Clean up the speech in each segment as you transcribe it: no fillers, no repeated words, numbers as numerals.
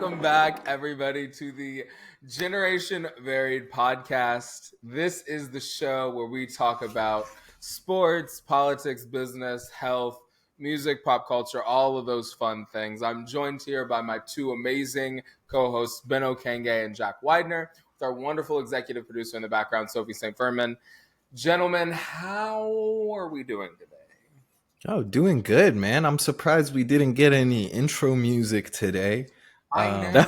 Welcome back, everybody, to the Generation Varied podcast. This is the show where we talk about sports, politics, business, health, music, pop culture, all of those fun things. I'm joined here by my two amazing co-hosts, Ben Okenge and Jack Widener, with our wonderful executive producer in the background, Sophie St. Furman. Gentlemen, how are we doing today? Oh, doing good, man. I'm surprised we didn't get any intro music today. I know.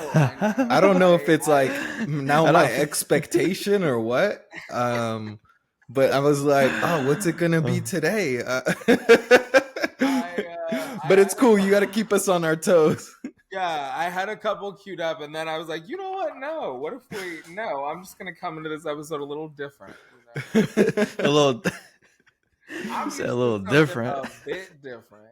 I don't know if it's like now my expectation or what. But I was like, oh, what's it gonna be today? But it's cool. You got to keep us on our toes. Yeah, I had a couple queued up, and then I was like, you know what? No. What if we? No, I'm just gonna come into this episode a little different. You know? a little. I'm a little different. A bit different.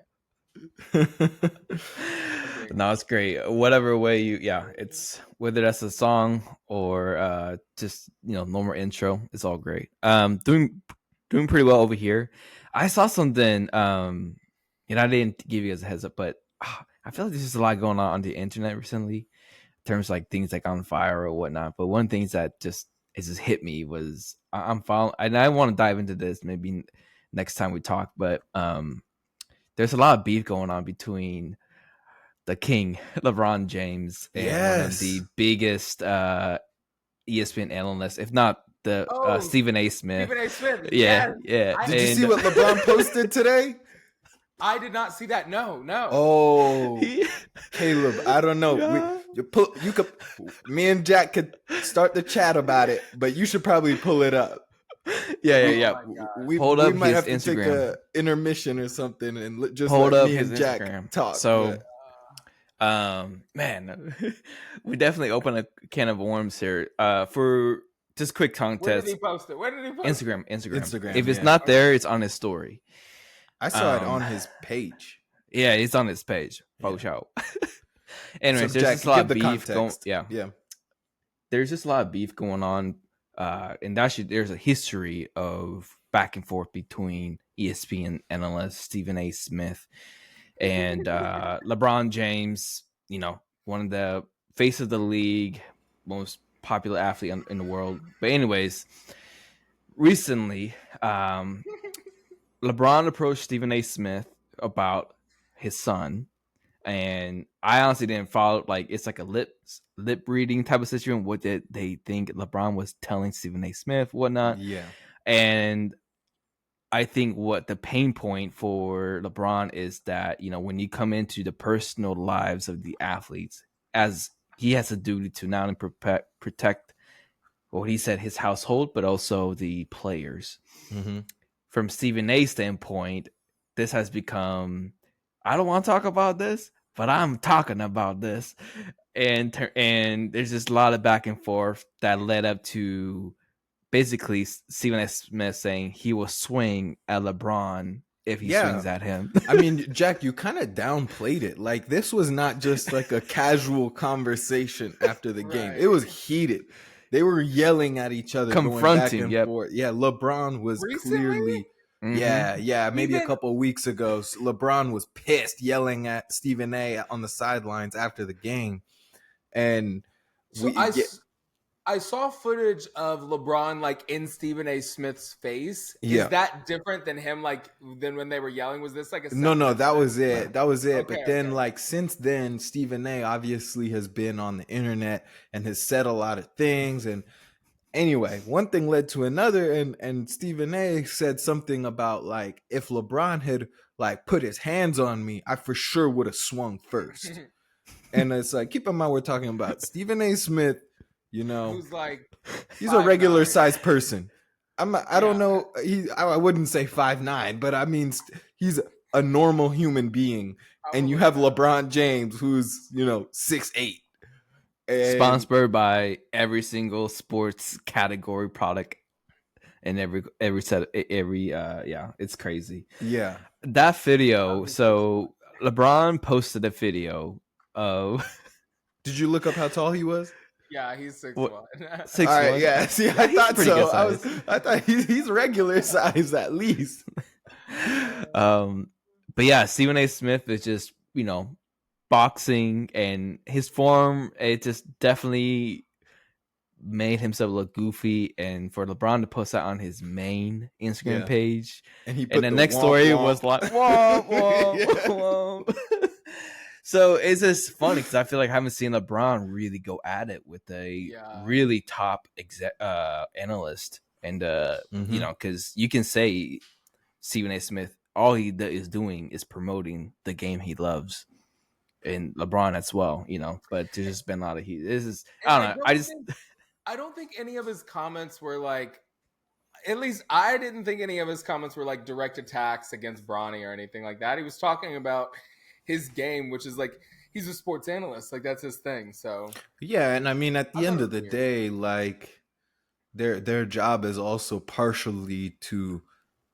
No, it's great. Whatever way it's whether that's a song or just normal intro, it's all great. Doing pretty well over here. I saw something, I didn't give you guys a heads up, but I feel like there's just a lot going on the internet recently in terms of like things like on fire or whatnot. But one thing that just hit me was I'm following, and I want to dive into this maybe next time we talk, but there's a lot of beef going on between the king, LeBron James, and one of the biggest ESPN analysts, if not the Stephen A. Smith. Stephen A. Smith. Yeah. Did you see what LeBron posted today? I did not see that. No. Oh, Caleb, I don't know. Me and Jack could start the chat about it, but you should probably pull it up. Yeah. We might have to Instagram. take a intermission or something and just hold let up me his and Jack Instagram. talk. So, man, we definitely open a can of worms here. For just quick context. Where did he post it? Instagram. If it's not there, it's on his story. I saw it on his page. Yeah, it's on his page. Post out. Anyways, So, there's Jack, just a lot of give the beef going. context. Yeah. There's just a lot of beef going on. And actually, there's a history of back and forth between ESPN analyst Stephen A. Smith and LeBron James, one of the face of the league, most popular athlete in the world. But anyways, recently, LeBron approached Stephen A. Smith about his son. And I honestly didn't follow, it's like a lip reading type of situation. What did they think LeBron was telling Stephen A. Smith, whatnot? Yeah. And I think what the pain point for LeBron is that, when you come into the personal lives of the athletes, as he has a duty to not only protect what he said, his household, but also the players. Mm-hmm. From Stephen A's standpoint, this has become, I don't want to talk about this, but I'm talking about this. And there's just a lot of back and forth that led up to basically Stephen A. Smith saying he will swing at LeBron if he swings at him. I mean, Jack, you kind of downplayed it. Like, this was not just like a casual conversation after the game. It was heated. They were yelling at each other, confronting. Going back and forth. Yeah, LeBron was clearly... Mm-hmm. Yeah. Maybe a couple of weeks ago, LeBron was pissed, yelling at Stephen A. on the sidelines after the game. And I saw footage of LeBron in Stephen A. Smith's face. Yeah. Is that different than him than when they were yelling? Was this a No, that was it. Okay, but then since then, Stephen A. obviously has been on the internet and has said a lot of things. And anyway, one thing led to another, and Stephen A. said something about if LeBron had put his hands on me, I for sure would have swung first. And it's keep in mind we're talking about Stephen A. Smith, who's he's a regular sized person. I don't know, I wouldn't say 5'9", but I mean he's a normal human being, and you have LeBron James who's 6'8". Sponsored by every single sports category product and every set, it's crazy. Yeah, that video. So LeBron posted a video of. Did you look up how tall he was? Yeah, he's 6'1". 6'1". All right, yeah. See, I thought pretty so. good size. I thought he's regular size at least. But yeah, Stephen A. Smith is just boxing and his form, it just definitely made himself look goofy. And for LeBron to post that on his main Instagram page, and he and the next story was like, womp, womp, womp. So it's just funny because I feel like I haven't seen LeBron really go at it with a really top analyst. And, you know, because you can say Stephen A. Smith, all he is doing is promoting the game he loves. And LeBron as well, you know, but there's just been a lot of heat. This is, I don't know. I don't think any of his comments were like, at least I didn't think any of his comments were like direct attacks against Bronny or anything like that. He was talking about his game, which is like, he's a sports analyst. Like, that's his thing. So, yeah. And I mean, at the end of the day, like, their job is also partially to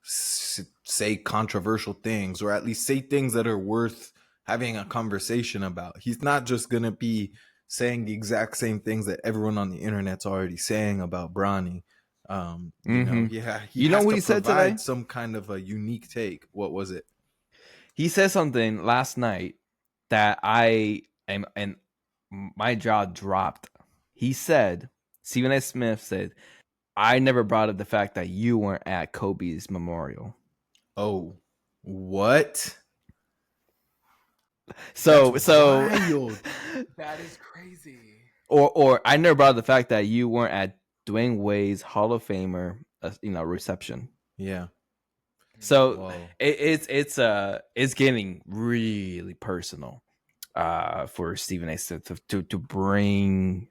say controversial things, or at least say things that are worth having a conversation about. He's not just gonna be saying the exact same things that everyone on the internet's already saying about Bronny. You know, he know has what to he said provide today? some kind of a unique take. What was it? He said something last night that I am, and my jaw dropped. He said, Stephen A. Smith said, I never brought up the fact that you weren't at Kobe's memorial. Oh, what? So wild. That is crazy. Or I never brought up the fact that you weren't at Dwayne Wade's Hall of Famer, you know, reception. Yeah. So it's getting really personal for Stephen A. Smith to bring,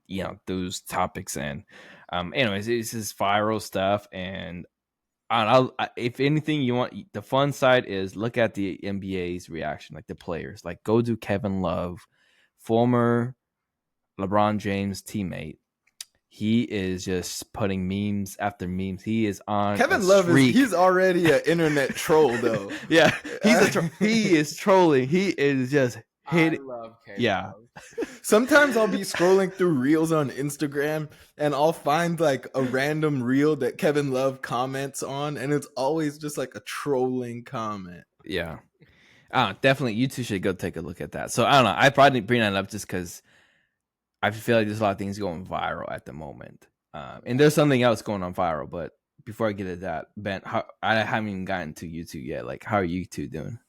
you know, those topics in. Anyways, it's just viral stuff, and if anything, you want the fun side is look at the NBA's reaction, like the players, like go do Kevin Love, former LeBron James teammate. He is just putting memes after memes. He is on Kevin Love he's already an internet troll though. Yeah, he is trolling. He is just hitting. I love Caleb. Yeah. Sometimes I'll be scrolling through reels on Instagram and I'll find like a random reel that Kevin Love comments on, and it's always just like a trolling comment. Yeah. Definitely you two should go take a look at that. So I don't know. I probably bring that up just because I feel like there's a lot of things going viral at the moment. And there's something else going on viral, but before I get to that, Ben, I haven't even gotten to you two yet. Like, how are you two doing?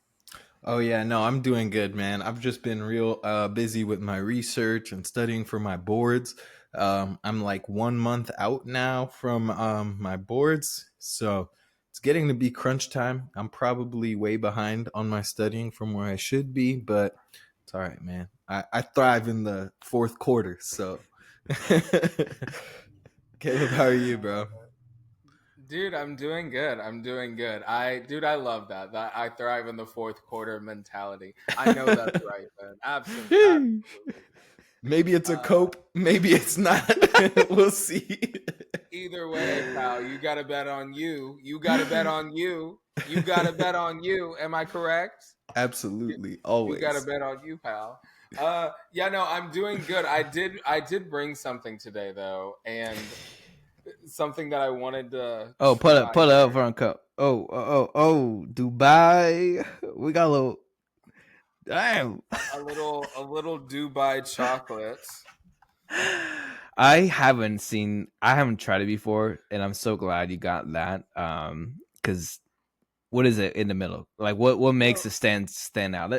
Oh yeah, no, I'm doing good, man. I've just been real busy with my research and studying for my boards. I'm like 1 month out now from my boards, so it's getting to be crunch time. I'm probably way behind on my studying from where I should be, but it's all right, man. I thrive in the fourth quarter, so. Caleb, how are you, bro? Dude, I'm doing good. I love that. That I thrive in the fourth quarter mentality. I know that's right, man. Absolutely. Maybe it's a cope. Maybe it's not. We'll see. Either way, pal, you got to bet on you. You got to bet on you. You got to bet on you. Am I correct? Absolutely. Always. You got to bet on you, pal. Yeah, no, I'm doing good. I did bring something today though, and something that I wanted to. Oh, put up front cup. Oh, Dubai. We got a little. Damn. A little Dubai chocolate. I haven't tried it before, and I'm so glad you got that. Because what is it in the middle? Like what makes it stand out?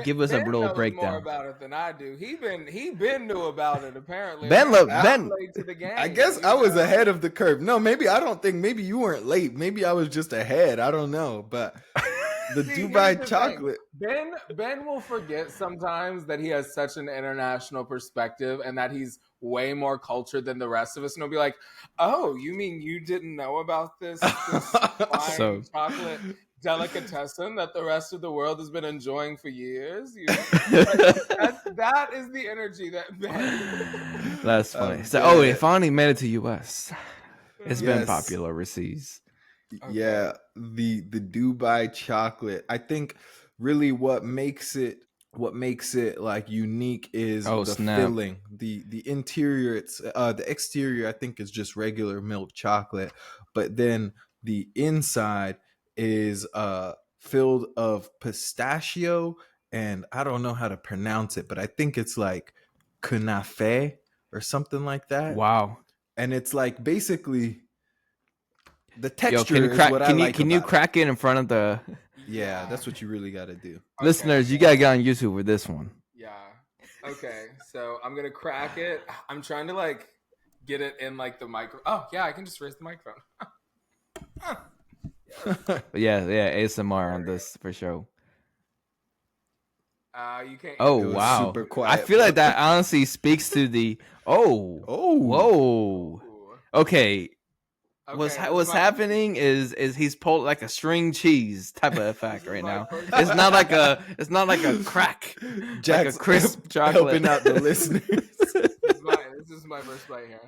Give us a little breakdown. More about it than I do. He been knew about it apparently. Ben late to the game. I guess I was ahead of the curve. No, maybe you weren't late. Maybe I was just ahead. I don't know, but the Dubai chocolate. Ben will forget sometimes that he has such an international perspective and that he's way more cultured than the rest of us, and he'll be like, "Oh, you mean you didn't know about this fine chocolate delicatessen that the rest of the world has been enjoying for years?" That is the energy that Ben. That's funny. So, it finally made it to US. It's been popular overseas. Okay. Yeah, the Dubai chocolate. I think really what makes it like unique is filling. The interior, it's the exterior I think is just regular milk chocolate, but then the inside is filled of pistachio and I don't know how to pronounce it, but I think it's like kunafe or something like that. Wow. And it's like basically the Yo, texture is what I like. Can you crack it in front of the Yeah, that's what you really got to do. Okay, listeners? You gotta get on YouTube with this one. Yeah. Okay. So I'm gonna crack it. I'm trying to like get it in like the micro. Oh yeah, I can just raise the microphone. But yeah, ASMR on this for sure. You can't. Oh It was wow, super quiet, I feel like bro. that honestly speaks to the whoa. Ooh. Okay, Okay, what's happening is he's pulled like a string cheese type of effect This is right my now. first It's not like a crack, Jack's like a crisp chocolate. helping out the listeners. This is my first bite here.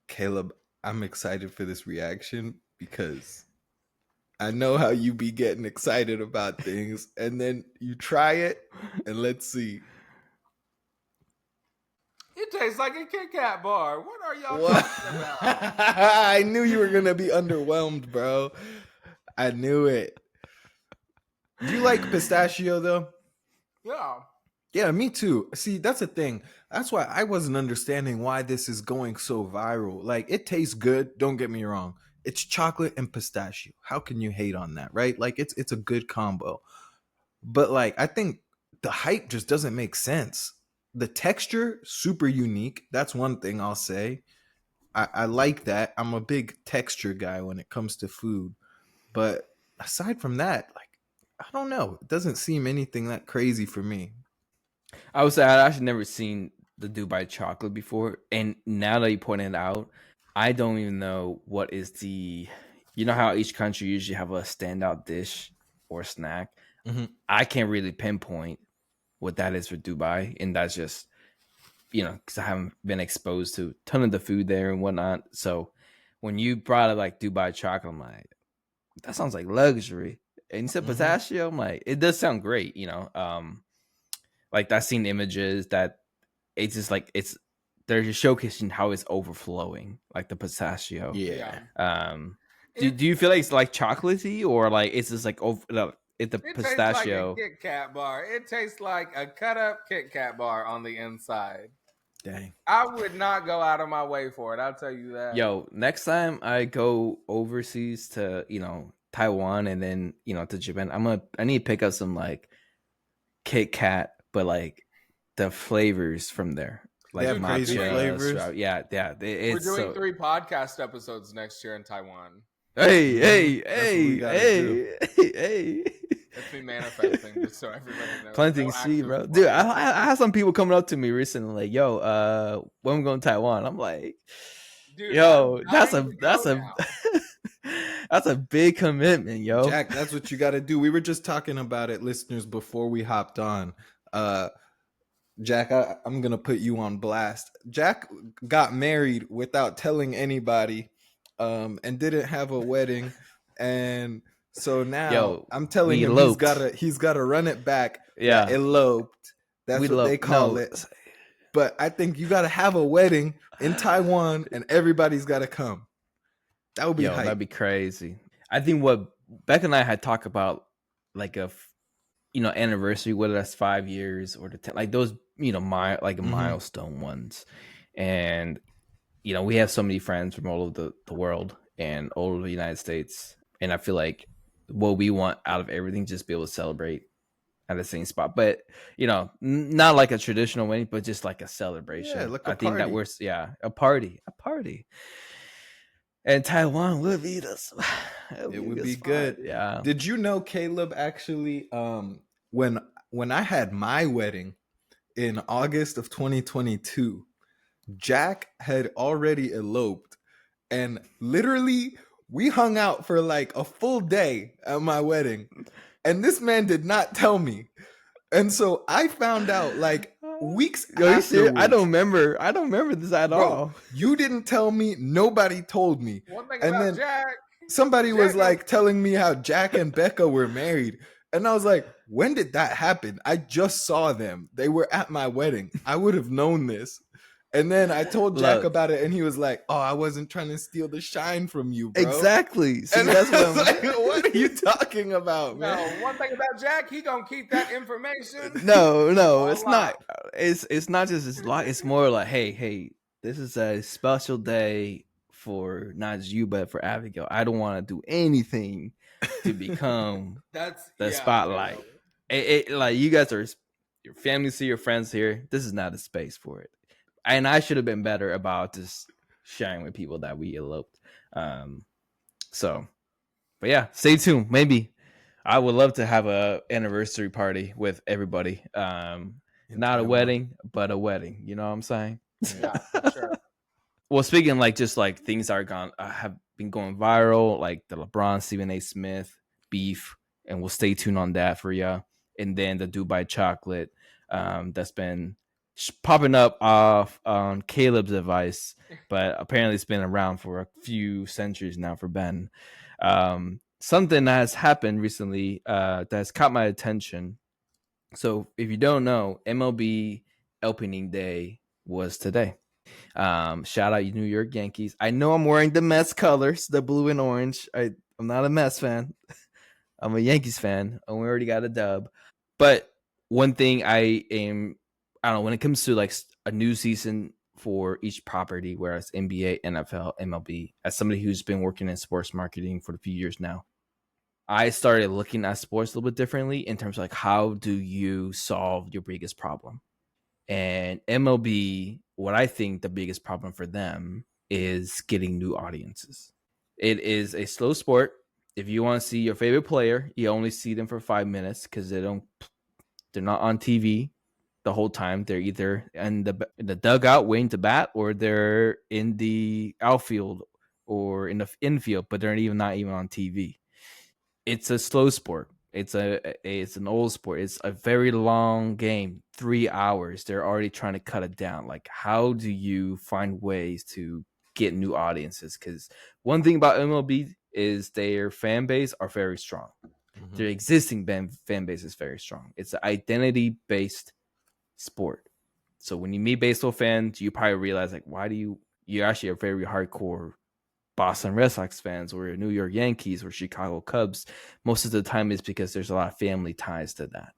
Caleb, I'm excited for this reaction because I know how you be getting excited about things, and then you try it, and let's see. It tastes like a Kit Kat bar. What are y'all What? talking about? I knew you were gonna be underwhelmed, bro. I knew it. Do you like pistachio though? Yeah. Yeah, me too. See, that's the thing. That's why I wasn't understanding why this is going so viral. Like, it tastes good, don't get me wrong. It's chocolate and pistachio. How can you hate on that, right? Like, it's a good combo. But like, I think the hype just doesn't make sense. The texture, super unique. That's one thing I'll say. I like that. I'm a big texture guy when it comes to food. But aside from that, like, I don't know. It doesn't seem anything that crazy for me. I would say I'd actually never seen the Dubai chocolate before, and now that you pointed it out, I don't even know what is the. You know how each country usually have a standout dish or snack. Mhm. I can't really pinpoint what that is for Dubai, and that's just because I haven't been exposed to a ton of the food there and whatnot. So when you brought up like Dubai chocolate, I'm like, that sounds like luxury. And you said Mhm. pistachio, I'm like, it does sound great, like I've seen images that it's just like they're just showcasing how it's overflowing, like the pistachio. Yeah. Do you feel like it's like chocolatey or like it's just like over the It pistachio? tastes like a Kit Kat bar. It tastes like a cut up Kit Kat bar on the inside. Dang. I would not go out of my way for it. I'll tell you that. Yo, next time I go overseas to Taiwan and then to Japan, I need to pick up some like Kit Kat, but like the flavors from there, like have crazy matcha, flavors. yeah. We're doing 3 podcast episodes next year in Taiwan. Hey, That's what we gotta do. hey. That's me manifesting, just so everybody knows. Planting No seed, actual bro. Dude, plan. I had some people coming up to me recently, like, "Yo, when we going to Taiwan?" I'm like, Dude, "Yo, I'm that's dying a to go now. that's a big commitment, yo." Jack, that's what you got to do. We were just talking about it, listeners, before we hopped on. Jack, I'm going to put you on blast. Jack got married without telling anybody and didn't have a wedding. And so now Yo, I'm telling we him eloped. he's got to run it back. Yeah. Eloped. That's We what they eloped. call No. it. But I think you got to have a wedding in Taiwan and everybody's got to come. That would be hype. That'd be crazy. I think what Beck and I had talked about, like anniversary, whether that's 5 years or the 10, like those, milestone ones. And we have so many friends from all over the world and all over the United States, and I feel like what we want out of everything, just be able to celebrate at the same spot, but not like a traditional wedding, but just like a celebration. Yeah, like a I think that party. a party. And Taiwan would be It would be good. Yeah. Did you know, Caleb, actually, when I had my wedding in August of 2022, Jack had already eloped, and literally we hung out for like a full day at my wedding, and this man did not tell me. And so I found out like weeks afterwards. I don't remember this at all. You didn't tell me. Nobody told me. One thing And about then Jack, somebody was Jack- like telling me how Jack and Becca were married. And I was like, when did that happen? I just saw them. They were at my wedding. I would have known this. And then I told Jack Look, about it, and he was like, "Oh, I wasn't trying to steal the shine from you, bro." exactly. See, And that's I what was I'm like, "What are you talking about, No, man?" one thing about Jack, he gonna keep that information. No, it's Online. not. It's not just it's like it's more like, hey, this is a special day for not just you, but for Abigail. I don't want to do anything to become That's the yeah, spotlight. Like you guys are your family, see your friends here. This is not a space for it. And I should have been better about just sharing with people that we eloped. So, but yeah, stay tuned. Maybe I would love to have a anniversary party with everybody. In Not a Taiwan. wedding, but a wedding. You know what I'm saying? yeah, for sure. Well, speaking like just like things that are gone have been going viral, like the LeBron Stephen A. Smith beef, and we'll stay tuned on that for you. And then the Dubai chocolate that's been popping up off on Caleb's advice, but apparently it's been around for a few centuries now for Ben. Something that has happened recently that has caught my attention. So if you don't know, MLB opening day was today. Shout out you New York Yankees. I know I'm wearing the Mets colors, the blue and orange. I'm not a Mets fan. I'm a Yankees fan, and we already got a dub. But one thing I don't know, when it comes to like a new season for each property, whereas NBA, NFL, MLB, as somebody who's been working in sports marketing for a few years now, I started looking at sports a little bit differently in terms of like how do you solve your biggest problem? And MLB, what I think the biggest problem for them is getting new audiences. It is a slow sport. If you want to see your favorite player, you only see them for 5 minutes because they're not on TV the whole time. They're either in the dugout waiting to bat, or they're in the outfield or in the infield, but they're not even on TV. It's a slow sport. It's an old sport. It's a very long game, 3 hours. They're already trying to cut it down. Like, how do you find ways to get new audiences? Because one thing about MLB is their fan base are very strong. Mhm. Their existing fan base is very strong. It's an identity based sport. So when you meet baseball fans, you probably realize like, why do you're actually a very hardcore Boston Red Sox fans or New York Yankees or Chicago Cubs. Most of the time is because there's a lot of family ties to that.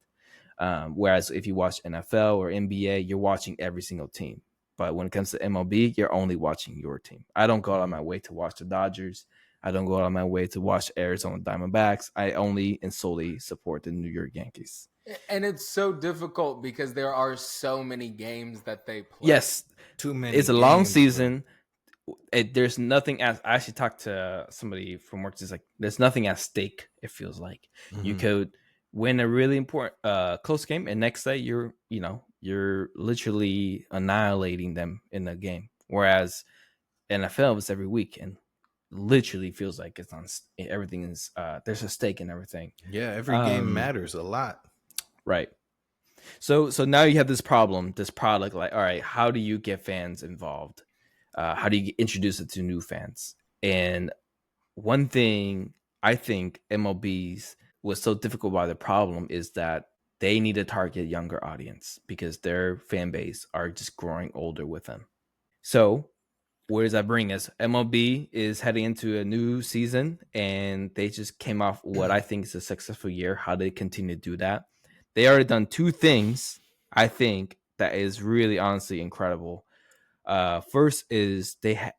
Whereas if you watch NFL or NBA, you're watching every single team. But when it comes to MLB, you're only watching your team. I don't go out of my way to watch the Dodgers. I don't go out of my way to watch Arizona Diamondbacks. I only and solely support the New York Yankees. And it's so difficult because there are so many games that they play. Yes, Too many. it's a long games, season. There's nothing as I actually talked to somebody from work. It's like there's nothing at stake. It feels like you Mhm. could win a really important close game, and next day you're literally annihilating them in the game. Whereas NFL is every week and literally feels like it's on everything is there's a stake in everything. Yeah, every game matters a lot. Right. So now you have this problem, this product. Like, all right, how do you get fans involved? How do you introduce it to new fans? And one thing I think MLB's was so difficult by the problem is that they need to target younger audience because their fan base are just growing older with them. So where does that bring us? MLB is heading into a new season, and they just came off what I think is a successful year. How they continue to do that? They already done two things I think that is really honestly incredible. First is they had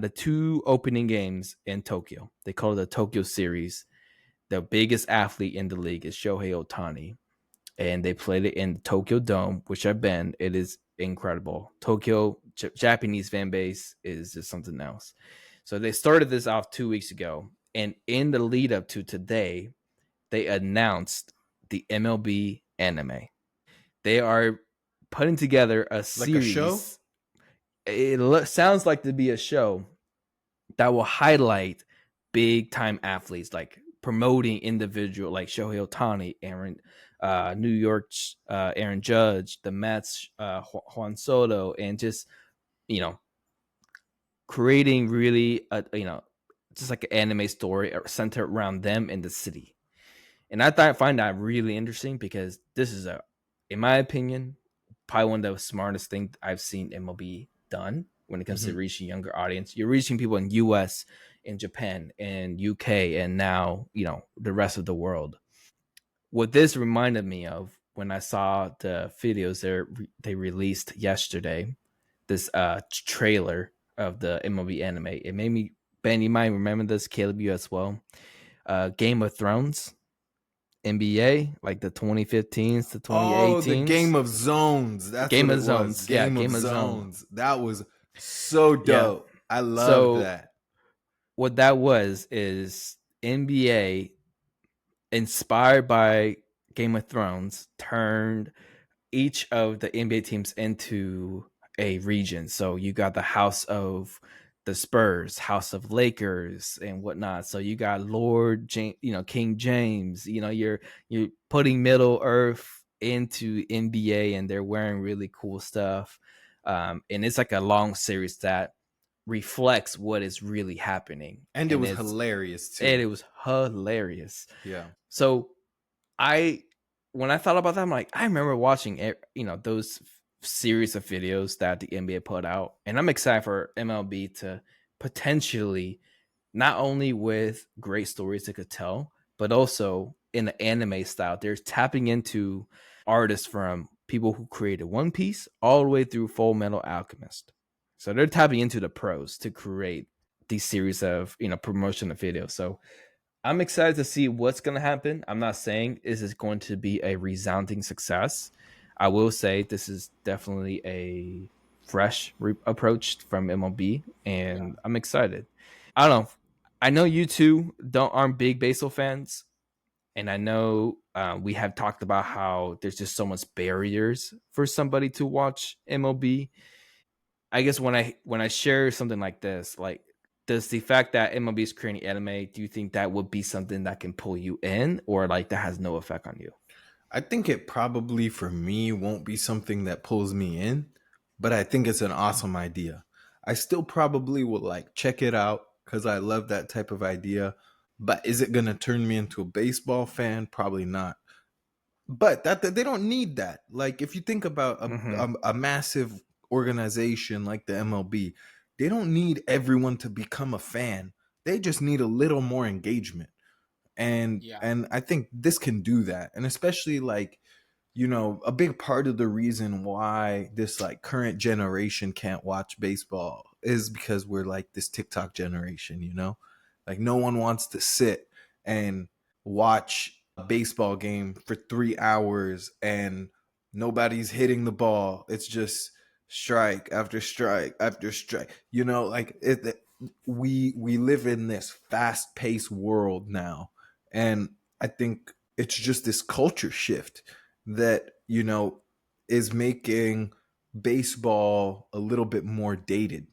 the two opening games in Tokyo. They call it the Tokyo Series. The biggest athlete in the league is Shohei Ohtani, and they played it in the Tokyo Dome, which I've been. It is incredible. Tokyo Japanese fan base is just something else. So they started this off 2 weeks ago, and in the lead up to today, they announced the MLB anime. They are putting together a series. Like a show? It sounds like to be a show that will highlight big time athletes, like promoting individual like Shohei Ohtani, New York's Aaron Judge, the Mets, Juan Soto, and just creating really just like an anime story centered around them in the city. And I find that really interesting because this is in my opinion, probably one of the smartest things I've seen MLB done when it comes to reaching younger audience. You're reaching people in US, in Japan, and UK, and now, the rest of the world. What this reminded me of when I saw the videos they released yesterday, this trailer of the MLB anime, it made me, Ben, you might remember this, Caleb, you as well. Game of Thrones, NBA, like the 2015s to 2018s. Oh, the Game of Zones. That's Game what of it Zones. was. Yeah, Game of Zones. That was so dope. I love that. What that was is NBA, inspired by Game of Thrones, turned each of the NBA teams into a region. So you got the House of the Spurs, House of Lakers, and whatnot. So you got Lord James, King James. You're putting Middle Earth into NBA, and they're wearing really cool stuff. And it's like a long series that reflects what is really happening. And it was hilarious too. And it was hilarious. Yeah. So when I thought about that, I'm like, I remember watching those series of videos that the NBA put out, and I'm excited for MLB to potentially, not only with great stories they could tell, but also in the anime style. They're tapping into artists from people who created One Piece all the way through Full Metal Alchemist. So they're tapping into the pros to create these series of promotional videos. So I'm excited to see what's going to happen. I'm not saying this is going to be a resounding success. I will say this is definitely a fresh approach from MLB, and I'm excited. I don't know. I know you two aren't big baseball fans, and I know we have talked about how there's just so much barriers for somebody to watch MLB. I guess when I share something like this, like, does the fact that MLB is creating anime, do you think that would be something that can pull you in, or like that has no effect on you? I think it probably for me won't be something that pulls me in, but I think it's an awesome idea. I still probably will like check it out because I love that type of idea. But is it going to turn me into a baseball fan? Probably not. But that they don't need that. Like if you think about a massive organization like the MLB, they don't need everyone to become a fan. They just need a little more engagement. And I think this can do that. And especially like, a big part of the reason why this like current generation can't watch baseball is because we're like this TikTok generation, like no one wants to sit and watch a baseball game for 3 hours and nobody's hitting the ball. It's just strike after strike after strike, like we live in this fast-paced world now. And I think it's just this culture shift that, is making baseball a little bit more dated.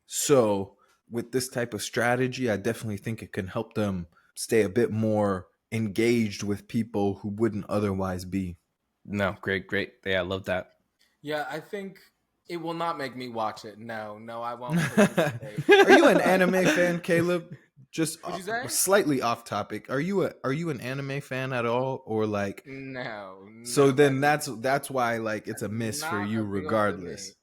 So with this type of strategy, I definitely think it can help them stay a bit more engaged with people who wouldn't otherwise be. No, great. Yeah, I love that. Yeah, I think it will not make me watch it. No, I won't. Are you an anime fan, Caleb? Just slightly off topic. Are you an anime fan at all, or like? No. So then that's why like it's a miss for you regardless.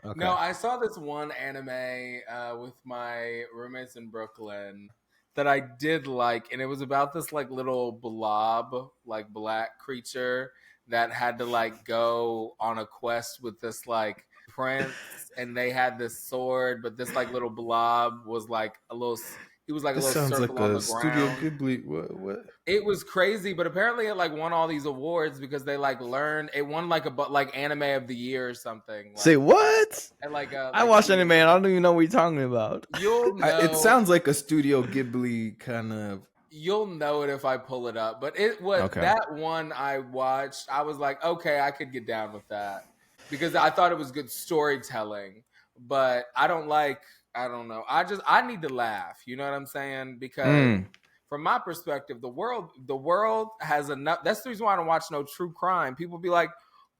Okay. No, I saw this one anime with my roommates in Brooklyn that I did like, and it was about this like little blob, like black creature that had to like go on a quest with this like prince, and they had this sword, but this like little blob was like a little. It was like this a little sounds circle like on a the Studio ground. Ghibli. What? It was crazy, but apparently it like won all these awards because they like learned. It won like like anime of the year or something. Like, say what? And like I watched anime and I don't even know what you're talking about. You'll know. It sounds like a Studio Ghibli kind of. You'll know it if I pull it up. But it was that one I watched. I was like, okay, I could get down with that because I thought it was good storytelling. But I don't know. I need to laugh. You know what I'm saying? Because from my perspective, the world has enough. That's the reason why I don't watch no true crime. People be like,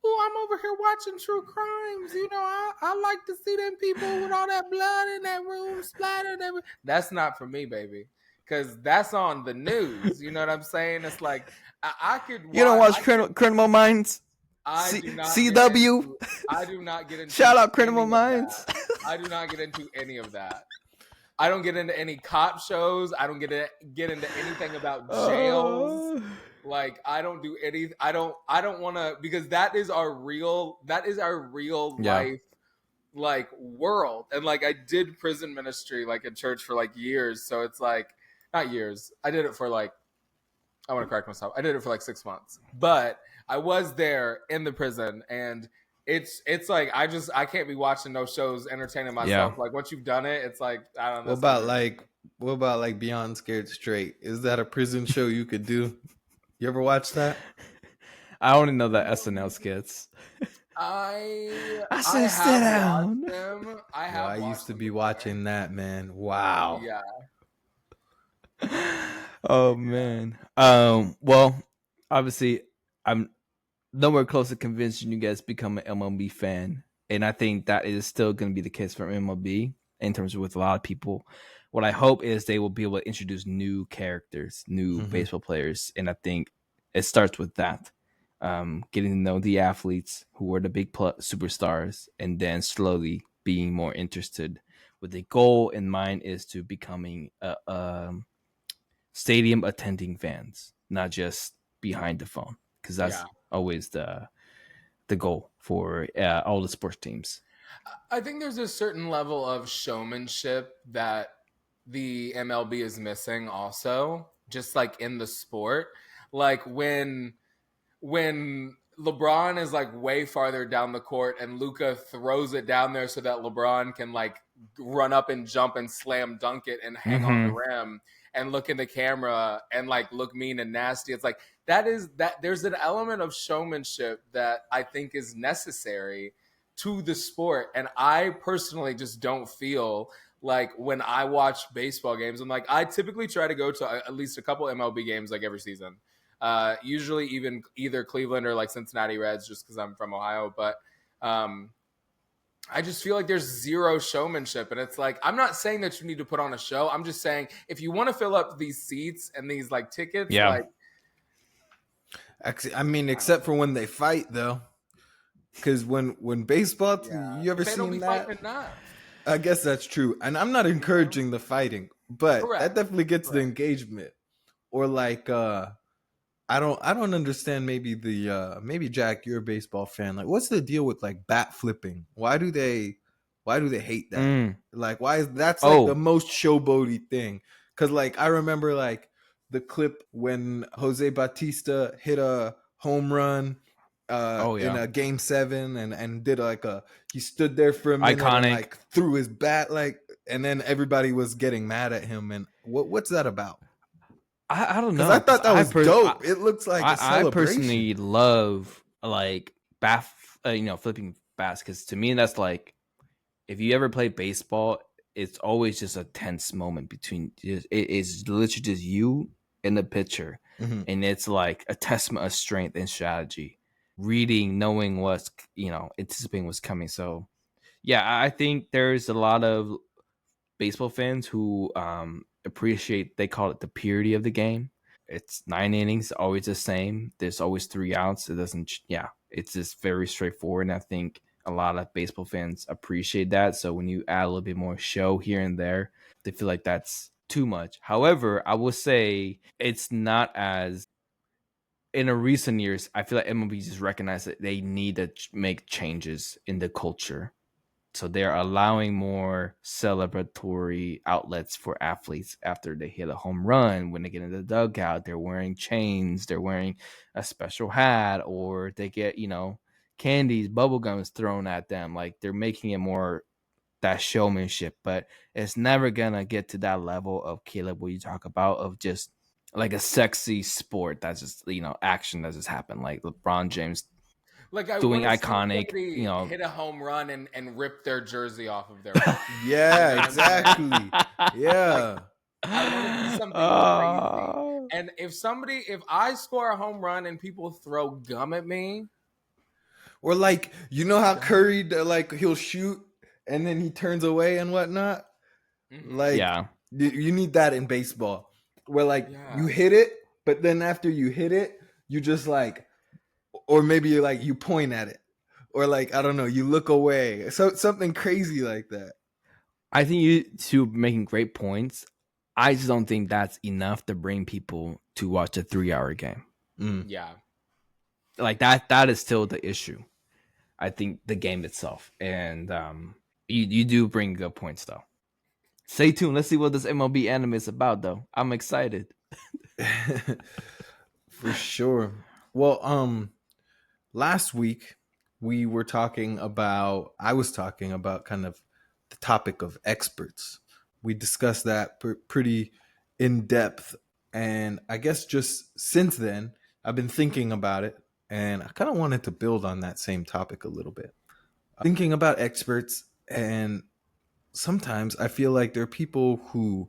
"Oh, I'm over here watching true crimes." I like to see them people with all that blood in that room splattered. That's not for me, baby. Because that's on the news. You know what I'm saying? It's like I could. You don't watch Criminal Minds? I do not CW. I do not get into Shout out Criminal any of Minds. that. I do not get into any of that. I don't get into any cop shows. I don't get into anything about jails. Like I don't do any. I don't want to, because that is our real Yeah. life like world. And like I did prison ministry like in church for like years. So it's like not years. I did it for like, I want to correct myself. I did it for like 6 months, but I was there in the prison, and it's like I can't be watching no shows entertaining myself. Like once you've done it, it's like I don't know. What about like Beyond Scared Straight? Is that a prison show you could do? You ever watch that? I only know the SNL skits. I said sit down. Them. I used to be watching that, man. Wow. Yeah. Oh man. Well, obviously, I'm nowhere close to convincing you guys to become an MLB fan, and I think that is still going to be the case for MLB in terms of with a lot of people. What I hope is they will be able to introduce new characters, new baseball players, and I think it starts with that. Getting to know the athletes who are the big superstars, and then slowly being more interested with the goal in mind is to becoming stadium attending fans, not just behind the phone, because that's always the goal for all the sports teams. I think there's a certain level of showmanship that the MLB is missing also, just like in the sport. Like when LeBron is like way farther down the court and Luka throws it down there so that LeBron can like run up and jump and slam dunk it and hang on the rim and look in the camera and like look mean and nasty. It's like that there's an element of showmanship that I think is necessary to the sport. And I personally just don't feel like when I watch baseball games, I'm like, I typically try to go to at least a couple MLB games like every season. Usually even either Cleveland or like Cincinnati Reds, just because I'm from Ohio. But I just feel like there's zero showmanship. And it's like, I'm not saying that you need to put on a show. I'm just saying if you want to fill up these seats and these like tickets, like. Actually, I mean, except for when they fight though. Because when baseball, you ever seen that? I guess that's true. And I'm not encouraging the fighting, but that definitely gets the engagement. Or like, I don't understand. Maybe maybe Jack, you're a baseball fan. Like, what's the deal with like bat flipping? Why do they hate that? Like, why is that's like the most showboaty thing? Because like I remember like the clip when Jose Bautista hit a home run in a game 7 and did like he stood there for a minute and like threw his bat like, and then everybody was getting mad at him. And what's that about? I don't know. I thought that was dope. It looks like a celebration. I personally love like flipping bats, because to me that's like, if you ever play baseball, it's always just a tense moment between it's literally just you and the pitcher, and it's like a testament of strength and strategy, reading, knowing what's anticipating what's coming. So yeah, I think there's a lot of baseball fans who appreciate, they call it the purity of the game. It's 9 innings, always the same. There's always 3 outs. It doesn't, it's just very straightforward. And I think a lot of baseball fans appreciate that. So when you add a little bit more show here and there, they feel like that's too much. However, I will say it's not as, in the recent years, I feel like MLB just recognized that they need to make changes in the culture. So they're allowing more celebratory outlets for athletes after they hit a home run. When they get in the dugout, they're wearing chains, they're wearing a special hat, or they get, candies, bubble gums thrown at them. Like, they're making it more that showmanship, but it's never gonna get to that level of, Caleb, what you talk about, of just like a sexy sport that's just, action that just happened. Like LeBron James like I doing iconic, hit a home run and rip their jersey off of their yeah, exactly. Yeah. I want to do something crazy. And if I score a home run and people throw gum at me, or like, how Curry, like, he'll shoot and then he turns away and whatnot. Like, you need that in baseball, where like you hit it, but then after you hit it, you just like, or maybe like you point at it, or like I don't know, you look away, so something crazy like that. I think you two making great points. I just don't think that's enough to bring people to watch a 3-hour game. Yeah. Like that is still the issue. I think the game itself. And you do bring good points though. Stay tuned. Let's see what this MLB anime is about though. I'm excited. For sure. Well, last week we were talking about I was talking about kind of the topic of experts. We discussed that pretty in depth, and I guess just since then I've been thinking about it, and I kind of wanted to build on that same topic a little bit. Thinking about experts, and sometimes I feel like there are people who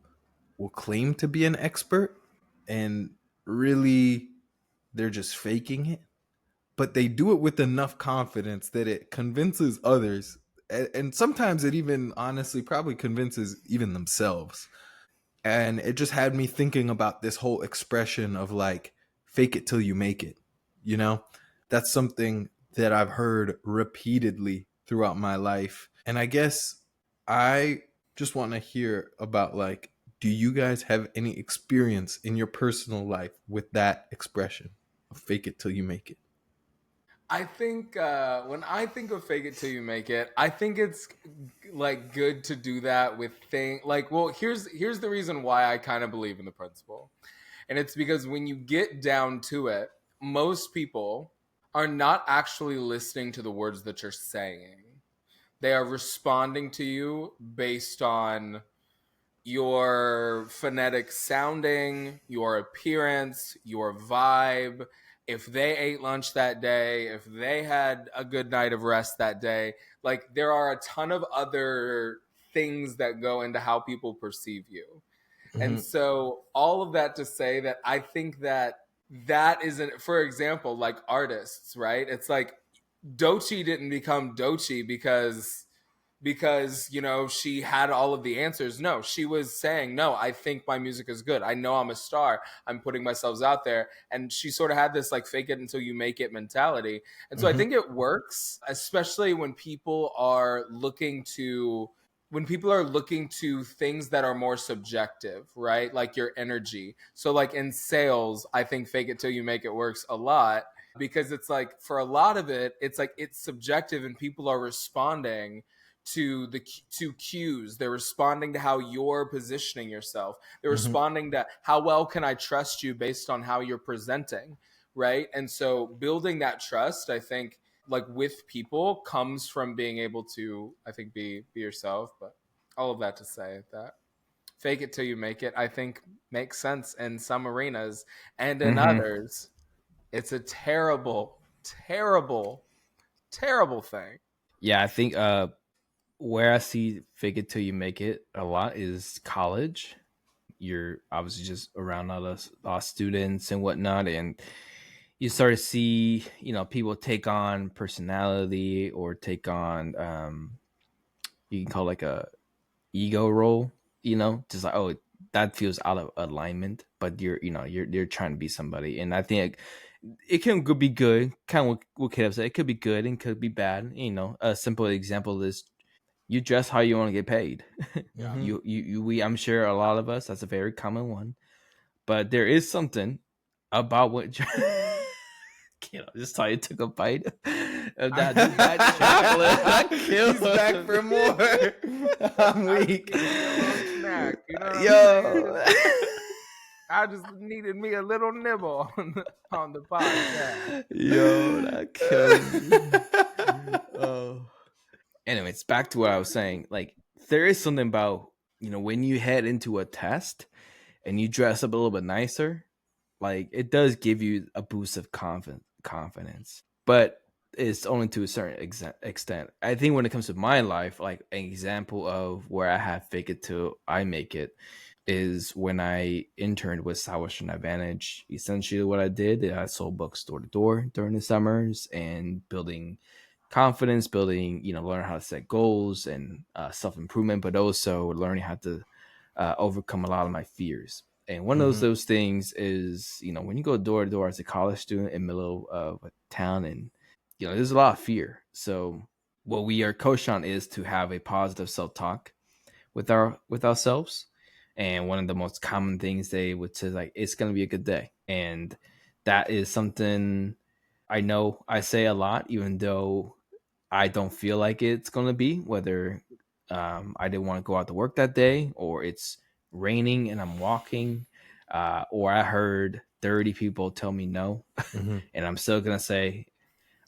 will claim to be an expert and really they're just faking it, but they do it with enough confidence that it convinces others, and sometimes it even honestly probably convinces even themselves. And it just had me thinking about this whole expression of like fake it till you make it, you know. That's something that I've heard repeatedly throughout my life, and I guess I just want to hear about, like, do you guys have any experience in your personal life with that expression of fake it till you make it? I think when I think of fake it till you make it, I think it's like good to do that with things like, well, here's the reason why I kind of believe in the principle. And it's because when you get down to it, most people are not actually listening to the words that you're saying. They are responding to you based on your phonetic sounding, your appearance, your vibe. If they ate lunch that day, if they had a good night of rest that day, like there are a ton of other things that go into how people perceive you. And Mm-hmm. so all of that to say that I think that that isn't, for example, like artists, right? It's like Doechii didn't become Doechii because you know she had all of the answers. No, she was saying, no, I think my music is good, I know I'm a star, I'm putting myself out there. And she sort of had this like fake it until you make it mentality. And so I Mm-hmm. think it works, especially when people are looking to things that are more subjective, right? Like your energy. So like in sales, I think fake it till you make it works a lot, because it's like for a lot of it, it's like it's subjective and people are responding to cues. They're responding to how you're positioning yourself. They're Mm-hmm. responding to how well can I trust you based on how you're presenting, right? And so building that trust, I think, like with people comes from being able to, I think, be yourself. But all of that to say that fake it till you make it, I think, makes sense in some arenas, and in Mm-hmm. others it's a terrible, terrible, terrible thing. Yeah, I think where I see fake it till you make it a lot is college. You're obviously just around all students and whatnot, and you start to see, people take on personality or take on you can call like a ego role, just like, oh, that feels out of alignment, but you're trying to be somebody. And I think it can be good, kind of what Caleb said. It could be good and could be bad. A simple example is you dress how you want to get paid. Yeah. Mm-hmm. We I'm sure a lot of us, that's a very common one, but there is something about what just thought you took a bite of that Dubai chocolate. He's back for more. I'm weak. Snack, you know what I'm Yo. saying? I just needed me a little nibble on the podcast. Yo, that killed me. Oh. Anyways, back to what I was saying. Like, there is something about, when you head into a test and you dress up a little bit nicer, like, it does give you a boost of confidence. But it's only to a certain extent. I think when it comes to my life, like, an example of where I have fake it till I make it is when I interned with Southwestern Advantage. Essentially, what I did, I sold books door to door during the summers and building confidence, learning how to set goals and self improvement, but also learning how to overcome a lot of my fears. And one of those things is, when you go door to door as a college student in the middle of a town, and there's a lot of fear. So what we are coached on is to have a positive self-talk with ourselves. And one of the most common things they would say, like, it's going to be a good day. And that is something I know I say a lot, even though I don't feel like it's going to be, whether I didn't want to go out to work that day, or it's raining and I'm walking, or I heard 30 people tell me no, and I'm still going to say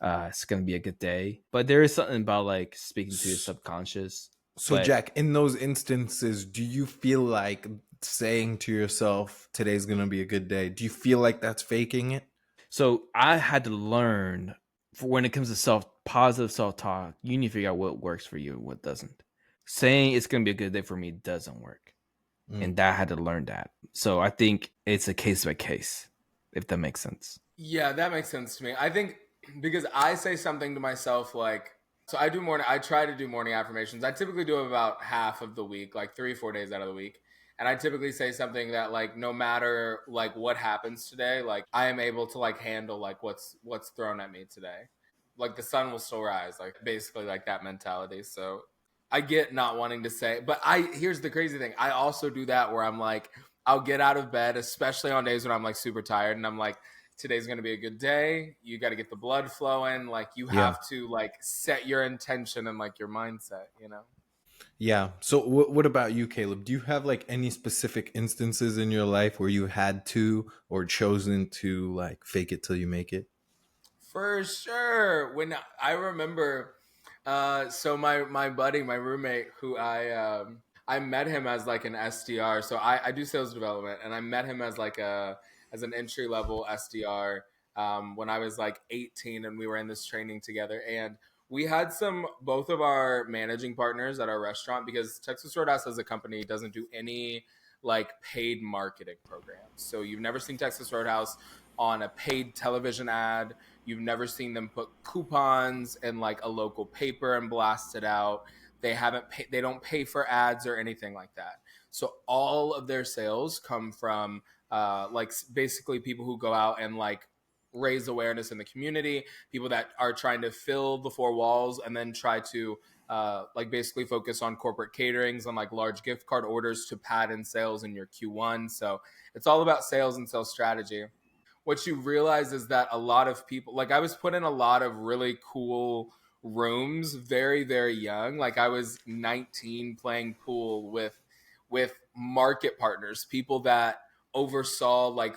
it's going to be a good day. But there is something about like speaking to your subconscious. So, Jack, in those instances, do you feel like saying to yourself, today's going to be a good day, do you feel like that's faking it? So I had to learn, for when it comes to positive self-talk, you need to figure out what works for you and what doesn't. Saying it's going to be a good day for me doesn't work. And I had to learn that. So I think it's a case by case, if that makes sense. Yeah, that makes sense to me. I think because I say something to myself like, so I try to do morning affirmations. I typically do about half of the week, like 3-4 days out of the week. And I typically say something that like, no matter like what happens today, like I am able to like handle like what's thrown at me today. Like the sun will still rise, like basically like that mentality. So I get not wanting to say, but here's the crazy thing. I also do that where I'm like, I'll get out of bed, especially on days when I'm like super tired, and I'm like, today's going to be a good day. You got to get the blood flowing. Like you have to like set your intention and like your mindset, Yeah. So what about you, Caleb? Do you have like any specific instances in your life where you had to or chosen to like fake it till you make it? For sure. When I remember, so my buddy, my roommate, who I met him as like an SDR. So I do sales development, and I met him as like as an entry level SDR when I was like 18, and we were in this training together. And we had both of our managing partners at our restaurant, because Texas Roadhouse as a company doesn't do any like paid marketing programs. So you've never seen Texas Roadhouse on a paid television ad. You've never seen them put coupons in like a local paper and blast it out. They don't pay for ads or anything like that. So all of their sales come from like basically people who go out and like raise awareness in the community, people that are trying to fill the four walls, and then try to like basically focus on corporate caterings and like large gift card orders to pad in sales in your Q1. So it's all about sales and sales strategy. What you realize is that a lot of people, like I was put in a lot of really cool rooms very, very young. Like I was 19 playing pool with market partners, people that oversaw like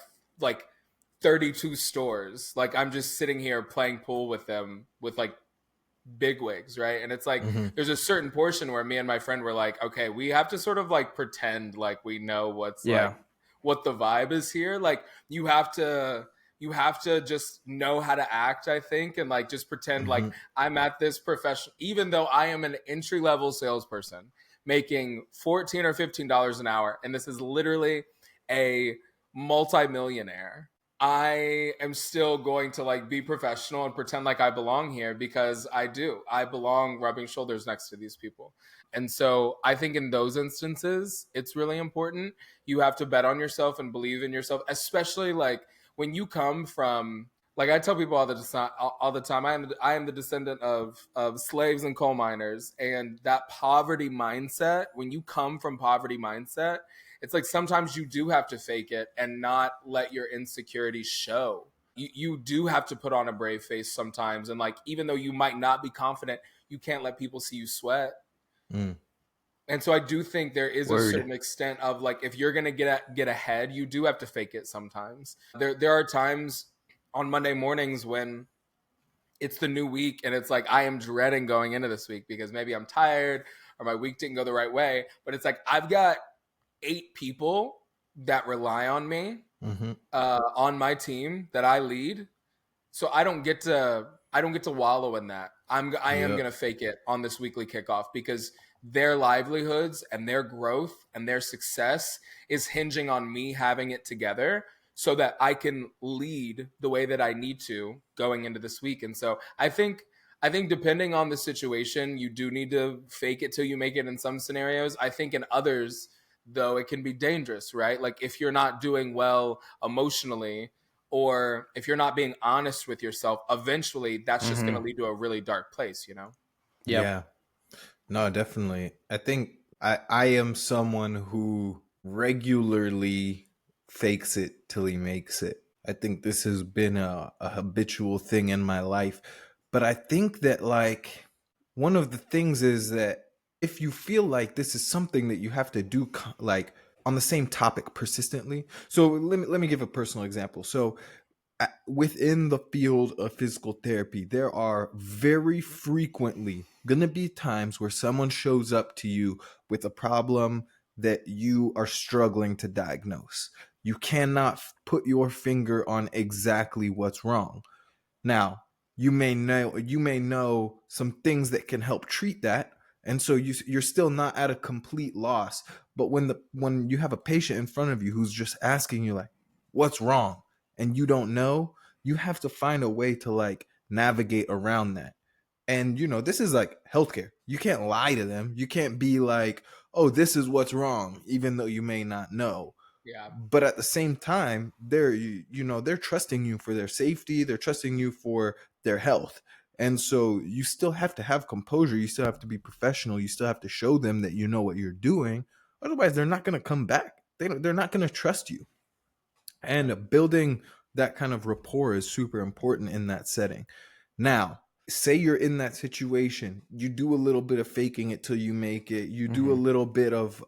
32 stores. Like I'm just sitting here playing pool with them with like bigwigs, right? And it's like there's a certain portion where me and my friend were like, okay, we have to sort of like pretend like we know like what the vibe is here. Like you have to just know how to act, I think, and like just pretend like I'm at this profession, even though I am an entry level salesperson making $14 or $15 an hour, and this is literally a multimillionaire. I am still going to like be professional and pretend like I belong here, because I belong rubbing shoulders next to these people. And so I think in those instances, it's really important. You have to bet on yourself and believe in yourself, especially like when you come from, like I tell people all the time, I am the descendant of slaves and coal miners, and that poverty mindset, when you come from poverty mindset, it's like sometimes you do have to fake it and not let your insecurities show. You do have to put on a brave face sometimes. And like, even though you might not be confident, you can't let people see you sweat. And so I do think there is a certain extent of like, if you're going to get ahead, you do have to fake it sometimes. There are times on Monday mornings when it's the new week and it's like, I am dreading going into this week because maybe I'm tired or my week didn't go the right way. But it's like, I've got 8 people that rely on me on my team that I lead. So I don't get to wallow in that. I am going to fake it on this weekly kickoff, because their livelihoods and their growth and their success is hinging on me having it together so that I can lead the way that I need to going into this week. And so I think depending on the situation, you do need to fake it till you make it in some scenarios. I think in others, though it can be dangerous, right? Like if you're not doing well emotionally, or if you're not being honest with yourself, eventually that's just going to lead to a really dark place, you know? Yep. Yeah. No, definitely. I think I am someone who regularly fakes it till he makes it. I think this has been a habitual thing in my life. But I think that, like, one of the things is that if you feel like this is something that you have to do, like, on the same topic persistently. So let me give a personal example. So within the field of physical therapy, there are very frequently going to be times where someone shows up to you with a problem that you are struggling to diagnose. You cannot put your finger on exactly what's wrong. Now, you may know some things that can help treat that, and so you're still not at a complete loss. But when you have a patient in front of you who's just asking you, like, what's wrong, and you don't know, you have to find a way to, like, navigate around that. And this is like healthcare. You can't lie to them. You can't be like, oh, this is what's wrong, even though you may not know. Yeah. But at the same time, they're trusting you for their safety. They're trusting you for their health. And so you still have to have composure. You still have to be professional. You still have to show them that you know what you're doing. Otherwise, they're not going to come back. They're not going to trust you. And building that kind of rapport is super important in that setting. Now, say you're in that situation, you do a little bit of faking it till you make it. You do a little bit of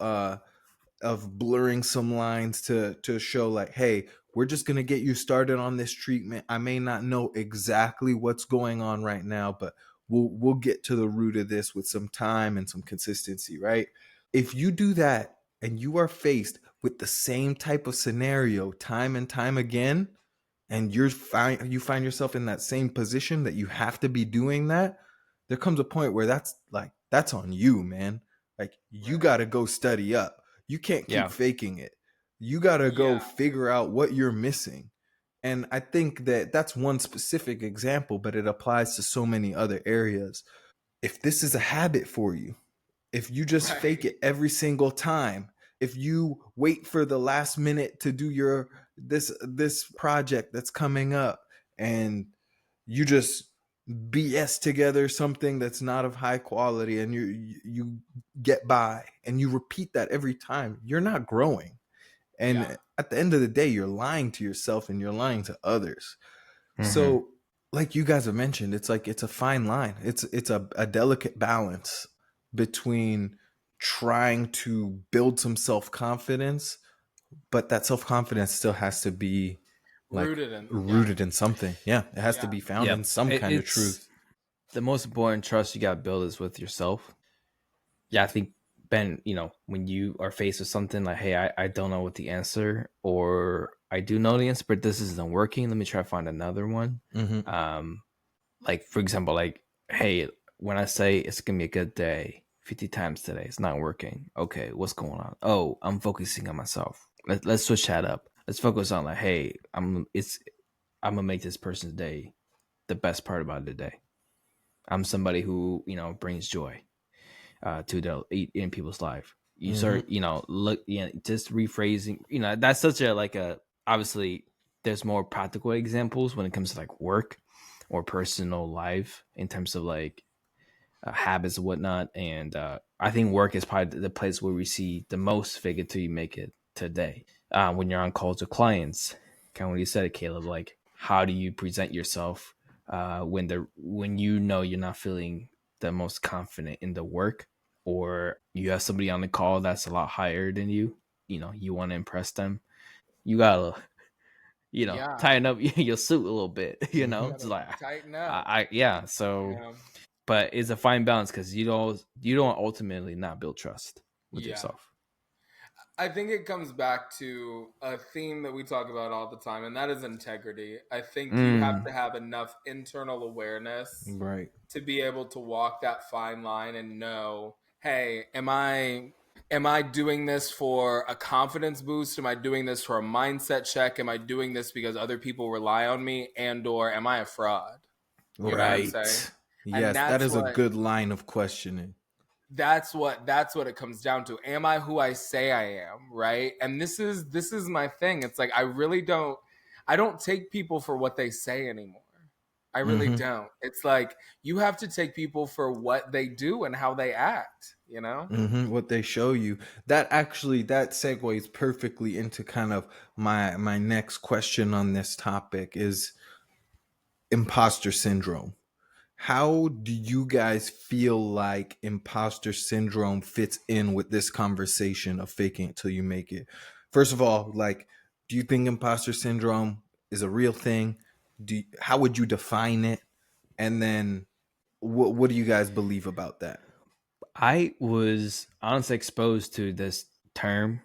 blurring some lines to show, like, hey, we're just going to get you started on this treatment. I may not know exactly what's going on right now, but we'll get to the root of this with some time and some consistency, right? If you do that and you are faced with the same type of scenario time and time again, and you find yourself in that same position that you have to be doing that, there comes a point where that's on you, man. Like, you got to go study up. You can't keep faking it. You got to go figure out what you're missing. And I think that that's one specific example, but it applies to so many other areas. If this is a habit for you, if you just fake it every single time, if you wait for the last minute to do your this project that's coming up, and you just BS together something that's not of high quality, and you get by, and you repeat that every time, you're not growing. And at the end of the day, you're lying to yourself and you're lying to others. So, like you guys have mentioned, it's like it's a fine line. It's a delicate balance between trying to build some self-confidence, but that self-confidence still has to be, like, rooted in something. Yeah, it has to be found in some kind of truth. The most important trust you got to build is with yourself. Yeah, I think, Ben, when you are faced with something like, hey, I don't know what the answer, or I do know the answer, but this isn't working, let me try to find another one. Like, for example, like, hey, when I say it's gonna be a good day 50 times today, it's not working. Okay, what's going on? Oh, I'm focusing on myself. Let's switch that up. Let's focus on, like, hey, I'm gonna make this person's day the best part about the day. I'm somebody who brings joy to in people's life. You start just rephrasing. That's such a obviously there's more practical examples when it comes to, like, work or personal life in terms of, like, habits and whatnot. And I think work is probably the place where we see the most fake it till you make it today. When you're on calls with clients, kind of what you said, Caleb, like, how do you present yourself when you're not feeling the most confident in the work, or you have somebody on the call that's a lot higher than you, you want to impress them, you gotta tighten up your suit a little bit, it's like tighten up. But it's a fine balance, because you don't ultimately not build trust with yourself. I think it comes back to a theme that we talk about all the time, and that is integrity. I think you have to have enough internal awareness to be able to walk that fine line and know, hey, am I doing this for a confidence boost? Am I doing this for a mindset check? Am I doing this because other people rely on me? And/or am I a fraud? You know what I'm saying? Yes, that is a good line of questioning. that's what it comes down to. Am I who I say I am, right? And this is my thing. It's like I don't take people for what they say anymore. I really don't. It's like you have to take people for what they do and how they act, you know? What they show you. That segues perfectly into kind of my next question on this topic is imposter syndrome. How do you guys feel like imposter syndrome fits in with this conversation of faking it till you make it? First of all, like, do you think imposter syndrome is a real thing? How would you define it? And then what do you guys believe about that? I was honestly exposed to this term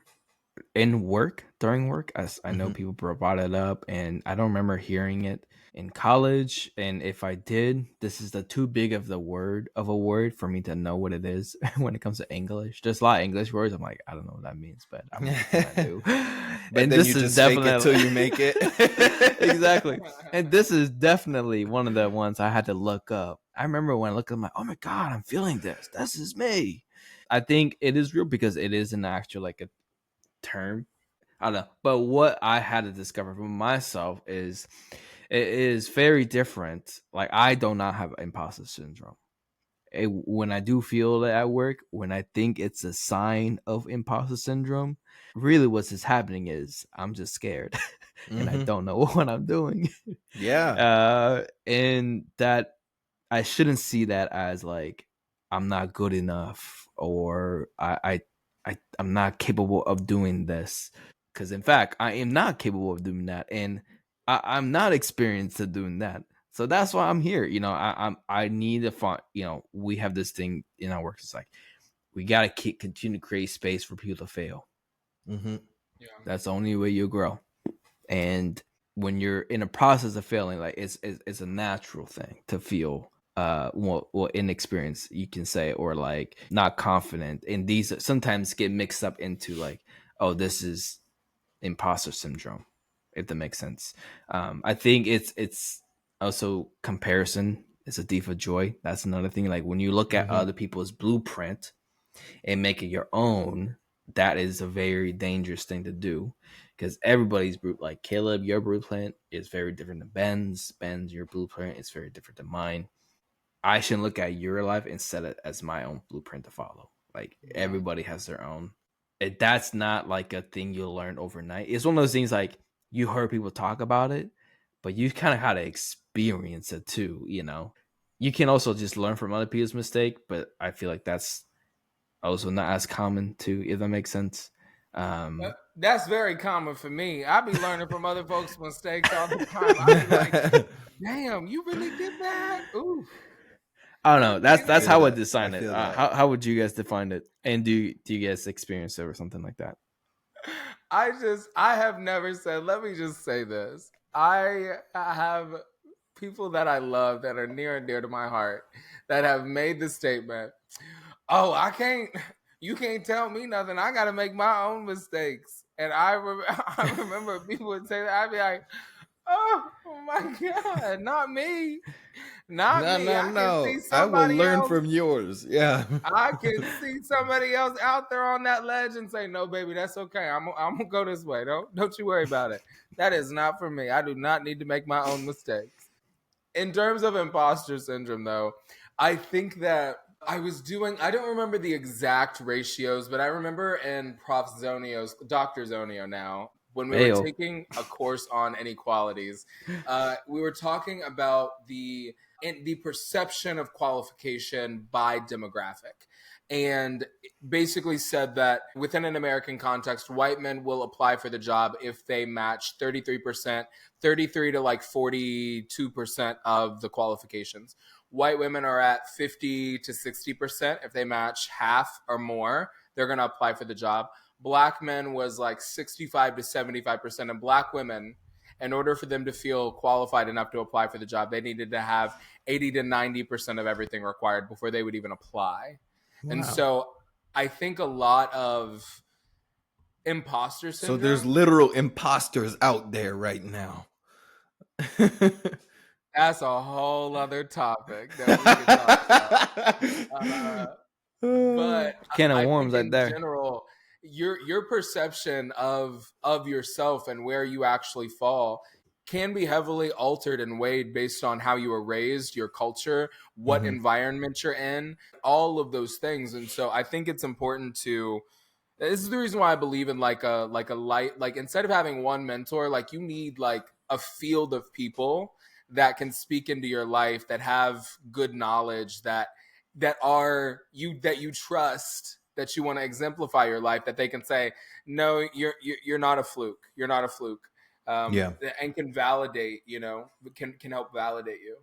during work, as I know people brought it up, and I don't remember hearing it in college. And if I did, this is the too big of a word for me to know what it is when it comes to English. There's a lot of English words. I'm like, I don't know what that means, but I'm gonna do. But and then this you is just fake definitely it till you make it. exactly. And this is definitely one of the ones I had to look up. I remember when I looked up, I'm like, oh my God, I'm feeling this. This is me. I think it is real because it is an actual like a term. I don't know. But what I had to discover for myself is it is very different. Like I do not have imposter syndrome. When I do feel it at work, when I think it's a sign of imposter syndrome, really what's just happening is I'm just scared and I don't know what I'm doing. Yeah. And that I shouldn't see that as like I'm not good enough or I'm not capable of doing this. Because in fact, I am not capable of doing that, and I'm not experienced at doing that. So that's why I'm here. You know, I need to find. You know, we have this thing in our work. It's like we gotta continue to create space for people to fail. Yeah. That's the only way you grow. And when you're in a process of failing, like it's a natural thing to feel well inexperienced, you can say, or like not confident. And these sometimes get mixed up into like, oh, this is imposter syndrome, if that makes sense. I think it's also comparison is a thief of joy. That's another thing. Like when you look at other people's blueprint and make it your own, that is a very dangerous thing to do because everybody's like Caleb, your blueprint is very different than Ben's. Your blueprint is very different than mine. I shouldn't look at your life and set it as my own blueprint to follow. Like everybody has their own. That's not like a thing you'll learn overnight. It's one of those things like you heard people talk about it, but you kind of had to experience it too. You know, you can also just learn from other people's mistake, but I feel like that's also not as common too, if that makes sense. That's very common for me. I be learning from other folks' mistakes all the time. I be like, damn, you really did that? Ooh. I don't know. That's how I define it. How would you guys define it? And do you guys experience it or something like that? I have never said, let me just say this. I have people that I love that are near and dear to my heart that have made the statement, oh, you can't tell me nothing. I got to make my own mistakes. And I remember people would say that. I'd be like, oh my God, not me. Not me. I can see I will learn else. from yours. Yeah. I can see somebody else out there on that ledge and say, no, baby, that's okay. I'm gonna go this way. Don't you worry about it. That is not for me. I do not need to make my own mistakes. In terms of imposter syndrome, though, I think that I don't remember the exact ratios, but I remember in Dr. Zonio now, when we were taking a course on inequalities, we were talking about the perception of qualification by demographic. And basically said that within an American context, white men will apply for the job if they match 33%, 33 to like 42% of the qualifications. White women are at 50 to 60%. If they match half or more, they're going to apply for the job. Black men was like 65 to 75%. And black women, in order for them to feel qualified enough to apply for the job, they needed to have 80 to 90% of everything required before they would even apply. Wow. And so I think a lot of imposter syndrome. So there's literal imposters out there right now. That's a whole other topic that we could talk about. But Can of I worms think right in there. general, your perception of yourself and where you actually fall can be heavily altered and weighed based on how you were raised, your culture, what Mhm. environment you're in, all of those things. And so I think it's important to, this is the reason why I believe in like a light, like instead of having one mentor, like you need like a field of people that can speak into your life, that have good knowledge, that you trust, that you want to exemplify your life, that they can say, no, you're not a fluke, you're not a fluke, Yeah. and can validate, can help validate you.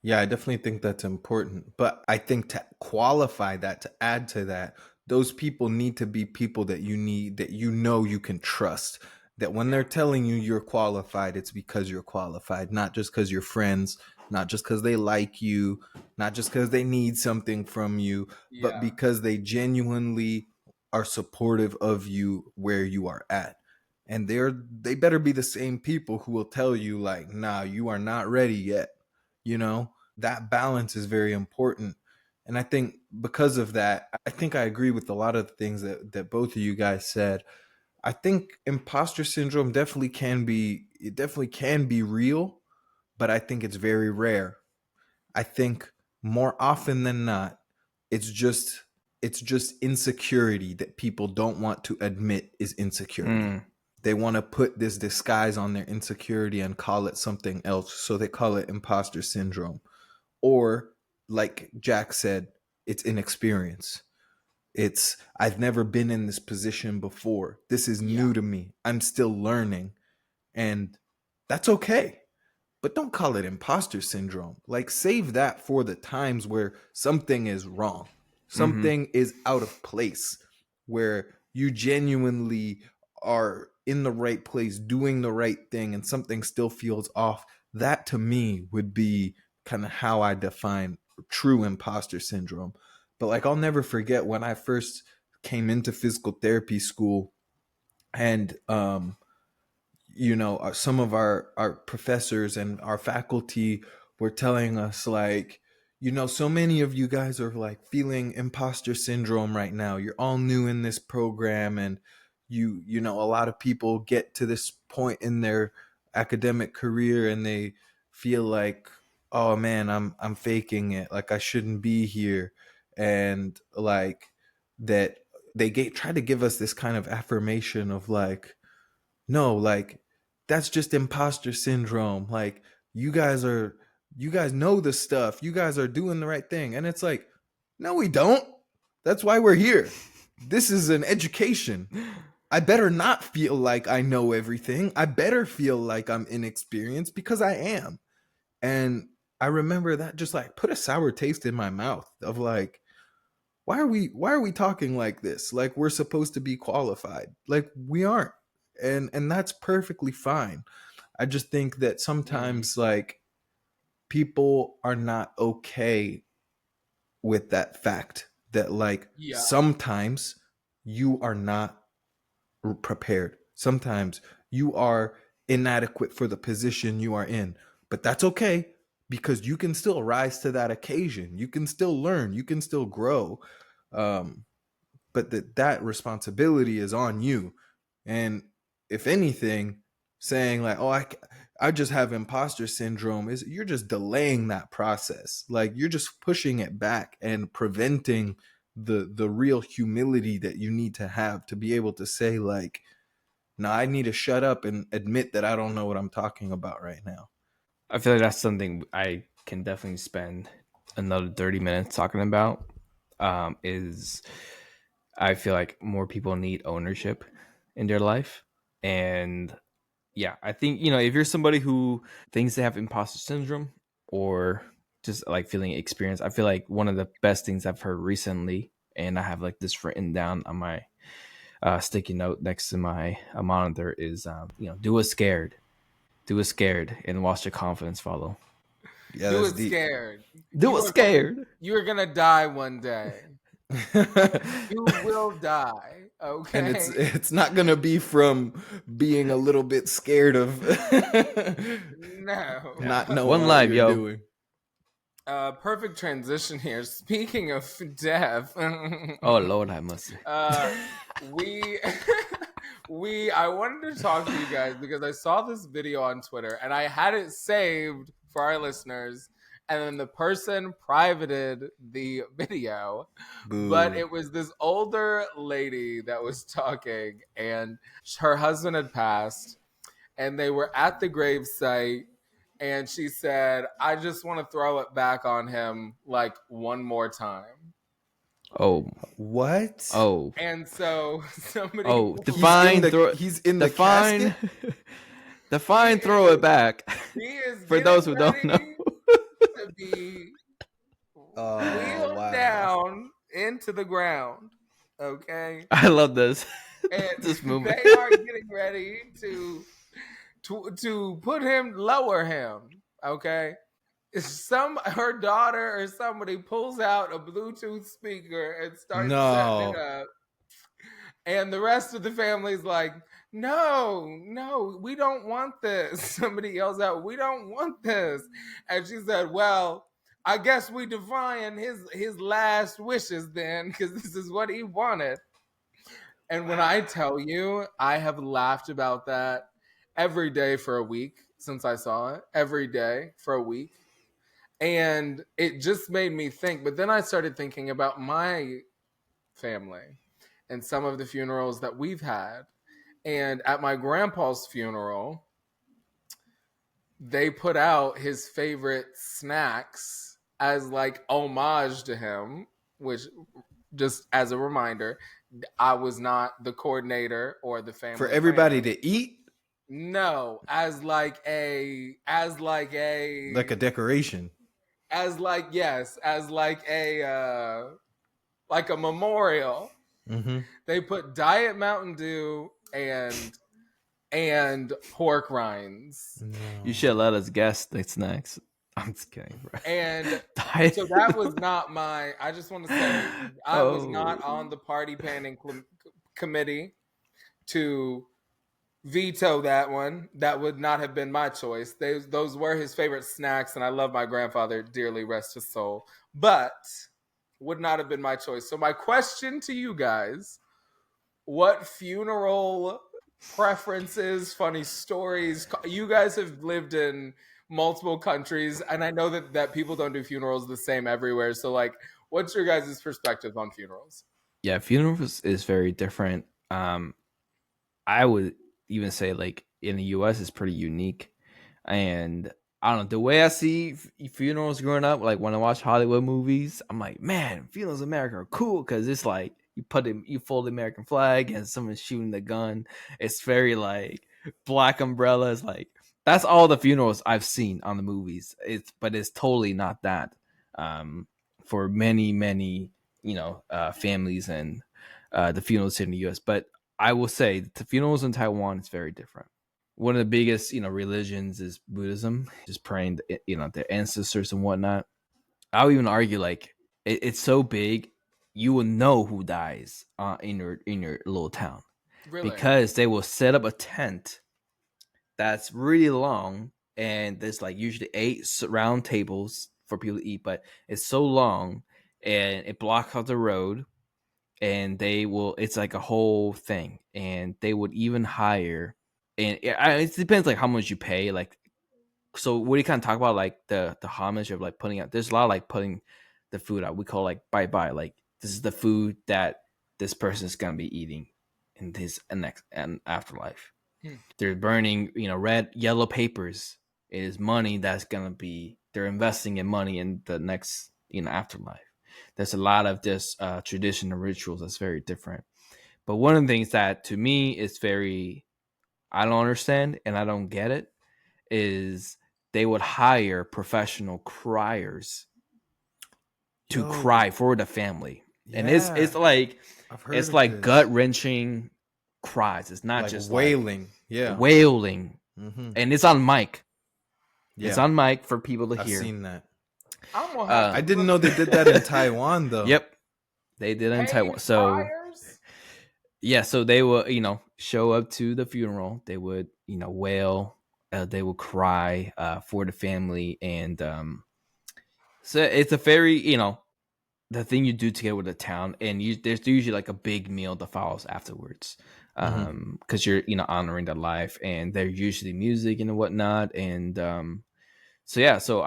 Yeah, I definitely think that's important. But I think to qualify that, to add to that, those people need to be people that you know you can trust. That when they're telling you you're qualified, it's because you're qualified, not just because you're friends, not just because they like you, not just because they need something from you, but Yeah. because they genuinely are supportive of you where you are at. And they better be the same people who will tell you like, nah, you are not ready yet. You know, that balance is very important. And I think because of that, I think I agree with a lot of the things that both of you guys said. I think imposter syndrome definitely can be real, but I think it's very rare. I think more often than not, it's just it's just insecurity that people don't want to admit is insecurity. Mm. They want to put this disguise on their insecurity and call it something else, so they call it imposter syndrome. Or like Jack said, it's inexperience. It's I've never been in this position before. This is Yeah. new to me. I'm still learning. And that's okay. But don't call it imposter syndrome. Like save that for the times where something is wrong. Mm-hmm. Something is out of place, where you genuinely are in the right place doing the right thing and something still feels off. That to me would be kind of how I define true imposter syndrome. But like I'll never forget when I first came into physical therapy school, and some of our professors and our faculty were telling us like, so many of you guys are like feeling imposter syndrome right now. You're all new in this program, and a lot of people get to this point in their academic career and they feel like, oh man, I'm faking it, like I shouldn't be here. And like that try to give us this kind of affirmation of like, no, like that's just imposter syndrome. Like you guys know the stuff. You guys are doing the right thing. And it's like, no, we don't. That's why we're here. This is an education. I better not feel like I know everything. I better feel like I'm inexperienced because I am. And I remember that just like put a sour taste in my mouth of like, why are we talking like this? Like we're supposed to be qualified. Like we aren't. And that's perfectly fine. I just think that Mm-hmm. sometimes like people are not okay with that fact that like Yeah. sometimes you are not prepared. Sometimes you are inadequate for the position you are in. But that's okay because you can still rise to that occasion. You can still learn, you can still grow. Um but that responsibility is on you. And if anything, saying like, oh, I just have imposter syndrome, is you're just delaying that process. Like you're just pushing it back and preventing the real humility that you need to have to be able to say like, no, I need to shut up and admit that I don't know what I'm talking about right now. I feel like that's something I can definitely spend another 30 minutes talking about. Is I feel like more people need ownership in their life. And yeah, I think, if you're somebody who thinks they have imposter syndrome or just like feeling experience, I feel like one of the best things I've heard recently, and I have like this written down on my sticky note next to my monitor, is, do it scared, and watch your confidence follow. Yeah, Do that's it deep. scared. Do it scared. You are gonna die one day. You will die. And Okay. it's not gonna be from being a little bit scared of No. Yeah. not knowing One what live, you're yo. doing. Perfect transition here. Speaking of death, Oh Lord, I must say. we I wanted to talk to you guys because I saw this video on Twitter and I had it saved for our listeners, and then the person privated the video. Boo. But it was this older lady that was talking, and her husband had passed, and they were at the gravesite, and she said, I just want to throw it back on him like one more time. Oh, What? oh, And so somebody oh! He's in the Define, casket? define. Throw it back. he is For those who don't getting know. ready to be Oh, wheeled wow. down into the ground. Okay. I love this. And This movement. they are getting ready to put him, lower him. Okay. Her daughter or somebody pulls out a Bluetooth speaker and starts setting it up. And the rest of the family's like, no, we don't want this. Somebody yells out, we don't want this. And she said, well, I guess we define his last wishes then, because this is what he wanted. And when I tell you, I have laughed about that every day for a week since I saw it. Every day for a week. And it just made me think. But then I started thinking about my family and some of the funerals that we've had. And at my grandpa's funeral, they put out his favorite snacks as like homage to him, which, just as a reminder, I was not the coordinator or the family For everybody planner. to eat? No, as like a Like a decoration. as like a memorial. Mm-hmm. They put Diet Mountain Dew and pork rinds. No. You should let us guess the snacks. I'm just kidding, bro. And so that was not my. I just want to say I was not on the party planning committee to veto that one. That would not have been my choice. Those were his favorite snacks, and I love my grandfather dearly, rest his soul. But would not have been my choice. So my question to you guys: what funeral preferences, funny stories? You guys have lived in multiple countries, and I know that people don't do funerals the same everywhere. So, like, what's your guys' perspective on funerals? Yeah, funerals is very different. I would even say, like, in the US it's pretty unique. And I don't know, the way I see funerals growing up, like when I watch Hollywood movies, I'm like, man, funerals in America are cool because it's like you fold the American flag and someone's shooting the gun. It's very like black umbrellas. Like that's all the funerals I've seen on the movies. But it's totally not that. For many families and the funerals here in the U.S. But I will say the funerals in Taiwan is very different. One of the biggest religions is Buddhism, just praying their ancestors and whatnot. I'll even argue like it's so big you will know who dies in your little town. Really? Because they will set up a tent that's really long, and there's like usually 8 round tables for people to eat, but it's so long and it blocks out the road, and it's like a whole thing, and they would even hire, and it depends like how much you pay. Like, so what do you kind of talk about like the homage of like putting out? There's a lot of like putting the food out. We call like bye, like this is the food that this person is gonna be eating in his next and afterlife. They're burning red yellow papers. It is money that's gonna be, they're investing in money in the next afterlife. There's a lot of this tradition and rituals that's very different. But one of the things that to me is very, I don't understand and I don't get it, is they would hire professional criers to cry for the family. Yeah. And it's like gut wrenching cries. It's not like just wailing. Like, yeah. Wailing. Mm-hmm. And it's on mic. Yeah. It's on mic for people to hear. I've seen that. I didn't know they did that in Taiwan though. Yep. They did it in Taiwan. So yeah, so they will, show up to the funeral. They would, wail. They would cry for the family, and So it's a very, the thing you do together with the town, and there's usually like a big meal that follows afterwards, because you're honoring their life, and there's usually music and whatnot, and so yeah, so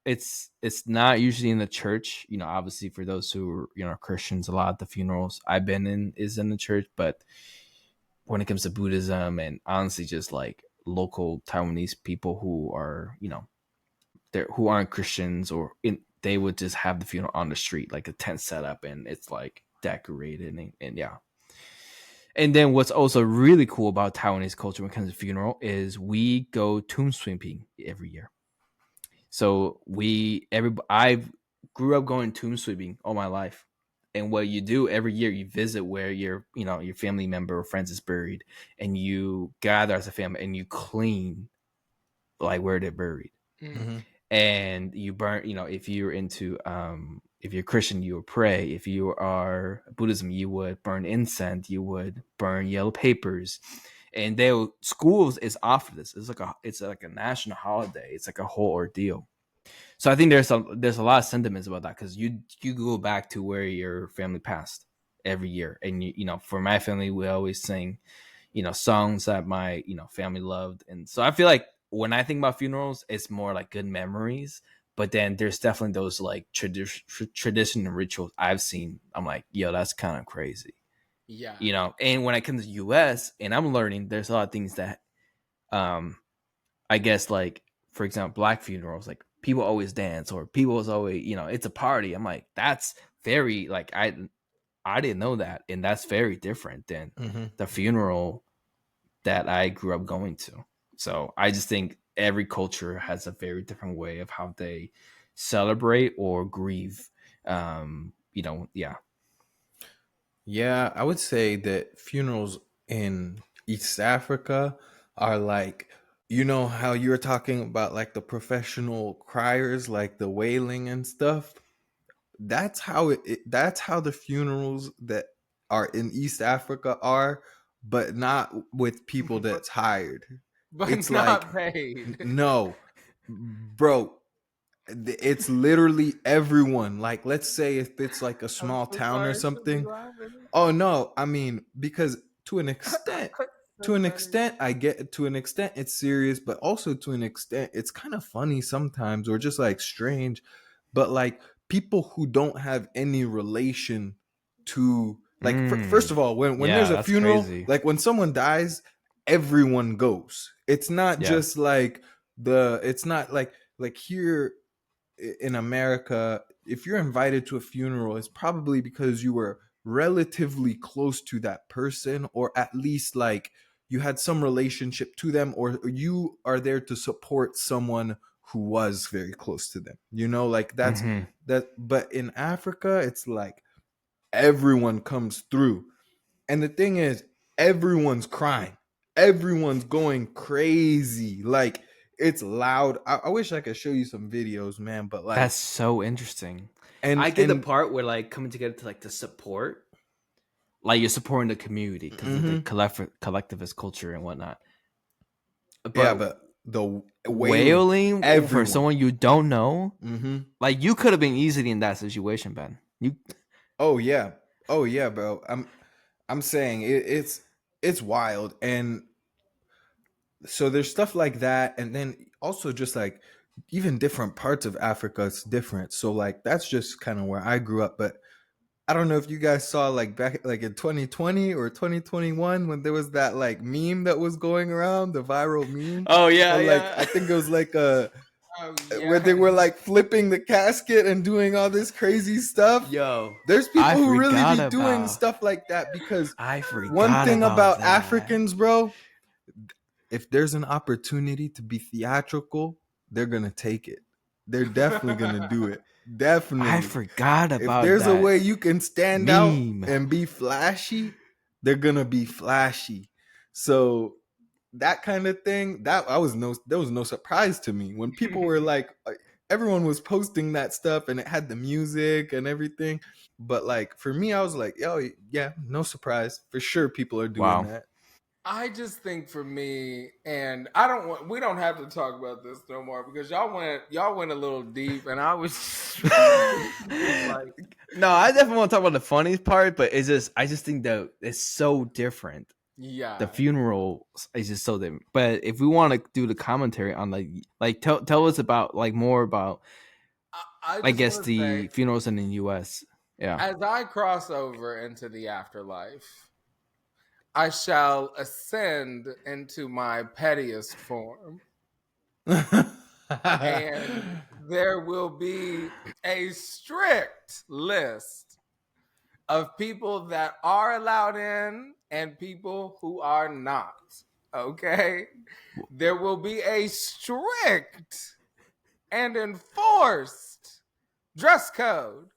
it's not usually in the church, obviously for those who are, Christians. A lot of the funerals I've been in is in the church, but when it comes to Buddhism and honestly just like local Taiwanese people who are, who aren't Christians, or they would just have the funeral on the street, like a tent set up, and it's like decorated, and yeah. And then what's also really cool about Taiwanese culture when it comes to funeral is we go tomb sweeping every year. So I grew up going tomb sweeping all my life. And what you do every year, you visit where your family member or friends is buried, and you gather as a family and you clean like where they're buried. Mm-hmm. And you burn, if you're into if you're Christian, you would pray. If you are Buddhism, you would burn incense, you would burn yellow papers. And schools is offered this. It's like a national holiday. It's like a whole ordeal. So I think there's a lot of sentiments about that, because you go back to where your family passed every year, and for my family, we always sing songs that my family loved. And so I feel like when I think about funerals, it's more like good memories. But then there's definitely those like tradition and rituals I've seen. I'm like, yo, that's kind of crazy. Yeah. And when I come to the US and I'm learning, there's a lot of things that I guess, like, for example, Black funerals, like people always dance, or people is always, it's a party. I'm like, that's very, like, I didn't know that. And that's very different than the funeral that I grew up going to. So I just think every culture has a very different way of how they celebrate or grieve. Yeah. Yeah, I would say that funerals in East Africa are like, how you were talking about like the professional criers, like the wailing and stuff. That's how the funerals that are in East Africa are, but not with people that's hired. But It's like, not paid. no, bro, it's literally everyone. Like, let's say if it's like a I'm small so town or sorry to be something. laughing. Oh no, I mean, because to an extent, So funny. I get, to an extent it's serious, but also to an extent it's kind of funny sometimes, or just like strange. But like, people who don't have any relation to, like, first of all, when there's Yeah, a that's funeral, crazy. like when someone dies, everyone goes. It's not Yeah. just like it's not like here in America, if you're invited to a funeral, it's probably because you were relatively close to that person, or at least like you had some relationship to them, or you are there to support someone who was very close to them. Like that's Mm-hmm. that. But in Africa, it's like everyone comes through. And the thing is, everyone's crying. Everyone's going crazy. Like, it's loud. I wish I could show you some videos, man. But That's like, so interesting. and I get the part where like coming together to like the support, like you're supporting the community because of the mhm. collectivist culture and whatnot. Yeah, But but the wailing, wailing for everyone. someone you don't know, Hmm. like you could have been easily in that situation, Ben. You Oh yeah, oh yeah, bro. I'm saying it's wild. And so there's stuff like that, and then also just like even different parts of Africa, it's different. So like that's just kind of where I grew up. But I don't know if you guys saw like back like in 2020 or 2021 when there was that like meme that was going around, the viral meme. Oh yeah, Or like, yeah. I think it was like a Oh where they were yes. like flipping the casket and doing all this crazy stuff. Yo, There's I people who really forgot be doing about stuff like that, because I one forgot thing about about that. Africans, bro, if there's an opportunity to be theatrical, they're gonna take it. They're definitely gonna do it. I Definitely. forgot If about there's a that way you can stand out meme. and be flashy, they're gonna be flashy. So that kind of thing, there was no surprise to me when people were like, everyone was posting that stuff and it had the music and everything. But like for me, I was like, yo, yeah, no surprise. For sure people are doing Wow. that. I just think for me, and we don't have to talk about this no more because y'all went a little deep, and I was like, No, I definitely want to talk about the funniest part, but I just think that it's so different. yeah, The funeral is just so different. But if we want to do the commentary on tell us about more about I I just guess want to say, the funerals in the U.S. Yeah. as I cross over into the afterlife, I shall ascend into my pettiest form. And there will be a strict list of people that are allowed in and people who are not. Okay? There will be a strict and enforced dress code.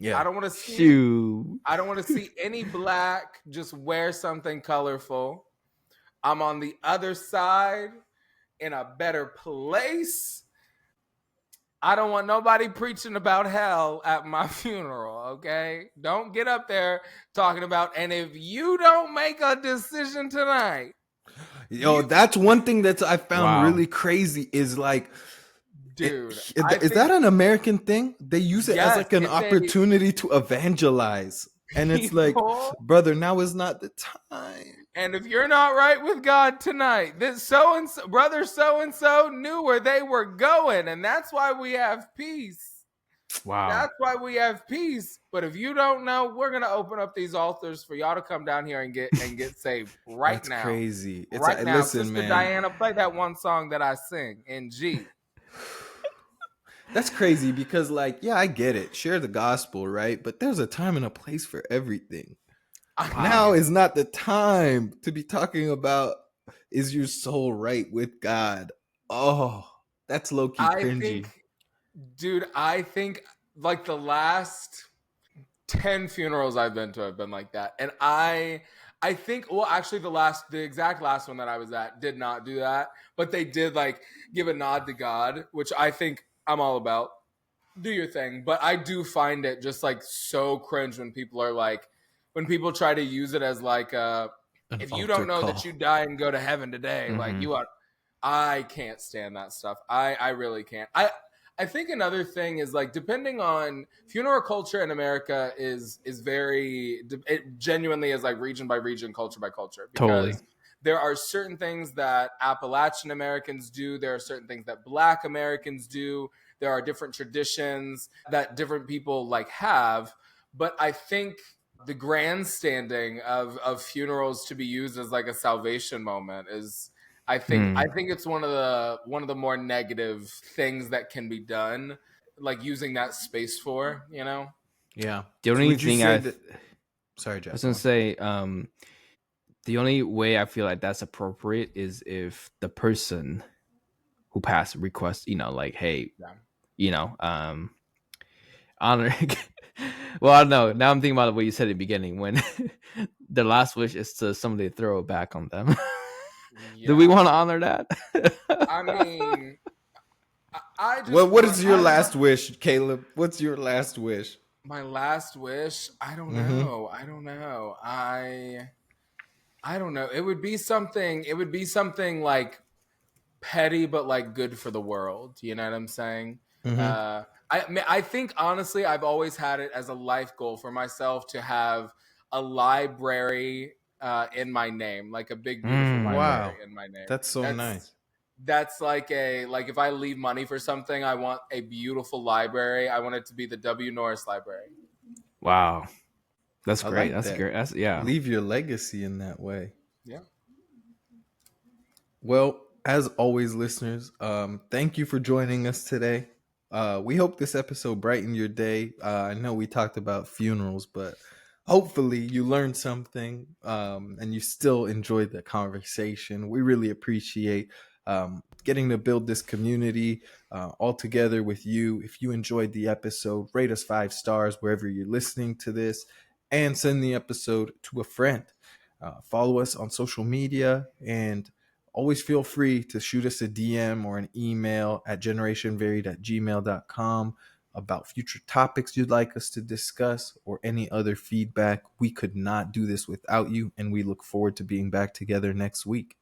Yeah. I don't want to see Shoot. I don't want to see any black. Just wear something colorful. I'm on the other side in a better place. I don't want nobody preaching about hell at my funeral, okay? Don't get up there talking about, and if you don't make a decision tonight, Yo, that's one thing that I found Wow. really crazy is like, dude, is that an American thing? They use it as yes, like an it's opportunity to evangelize. And it's like, people, brother, now is not the time. and if you're not right with God tonight, this so and so, brother so and so knew where they were going, and that's why we have peace. Wow. That's why we have peace. But if you don't know, we're gonna open up these altars for y'all to come down here and get saved right That's now. crazy. It's Right now, listen, Sister man. Diana, play that one song that I sing in G. That's crazy because, like, yeah, I get it. Share the gospel, right? But there's a time and a place for everything. Now is not the time to be talking about is your soul right with God. Oh, that's low key cringy. I think like the last 10 funerals I've been to have been like that. And I think, well, actually the exact last one that I was at did not do that, but they did like give a nod to God, which I think I'm all about. Do your thing. But I do find it just like so cringe when people are like, when people try to use it as like, if you don't know that you die and go to heaven today, like you are, I can't stand that stuff. I really can't. I think another thing is like depending on funeral culture in America is very it genuinely is like region by region, culture by culture. Because Totally. there are certain things that Appalachian Americans do. There are certain things that Black Americans do. There are different traditions that different people like have. But I think the grandstanding of funerals to be used as like a salvation moment is I think it's one of the more negative things that can be done, like using that space for, you know? Yeah. The only thing sorry, Jack. I was gonna say, the only way I feel like that's appropriate is if the person who passed requests, like, hey, honor. Well, I don't know. Now I'm thinking about what you said at the beginning when the last wish is to somebody throw it back on them. Do we want to honor that? I mean, what is your last wish, Caleb? What's your last wish? My last wish? I don't know. I don't know. I don't know. It would be something like petty, but like good for the world. You know what I'm saying? I think honestly, I've always had it as a life goal for myself to have a library in my name, like a big beautiful library in my name. That's so nice. That's like if I leave money for something, I want a beautiful library. I want it to be the W. Norris Library. Wow, that's great. Like that's great. That's Leave your legacy in that way. Yeah. Well, as always, listeners, thank you for joining us today. We hope this episode brightened your day. I know we talked about funerals, but hopefully you learned something and you still enjoyed the conversation. We really appreciate getting to build this community all together with you. If you enjoyed the episode, rate us 5 stars wherever you're listening to this and send the episode to a friend. Follow us on social media and always feel free to shoot us a DM or an email at generationvaried@gmail.com. about future topics you'd like us to discuss, or any other feedback. We could not do this without you, and we look forward to being back together next week.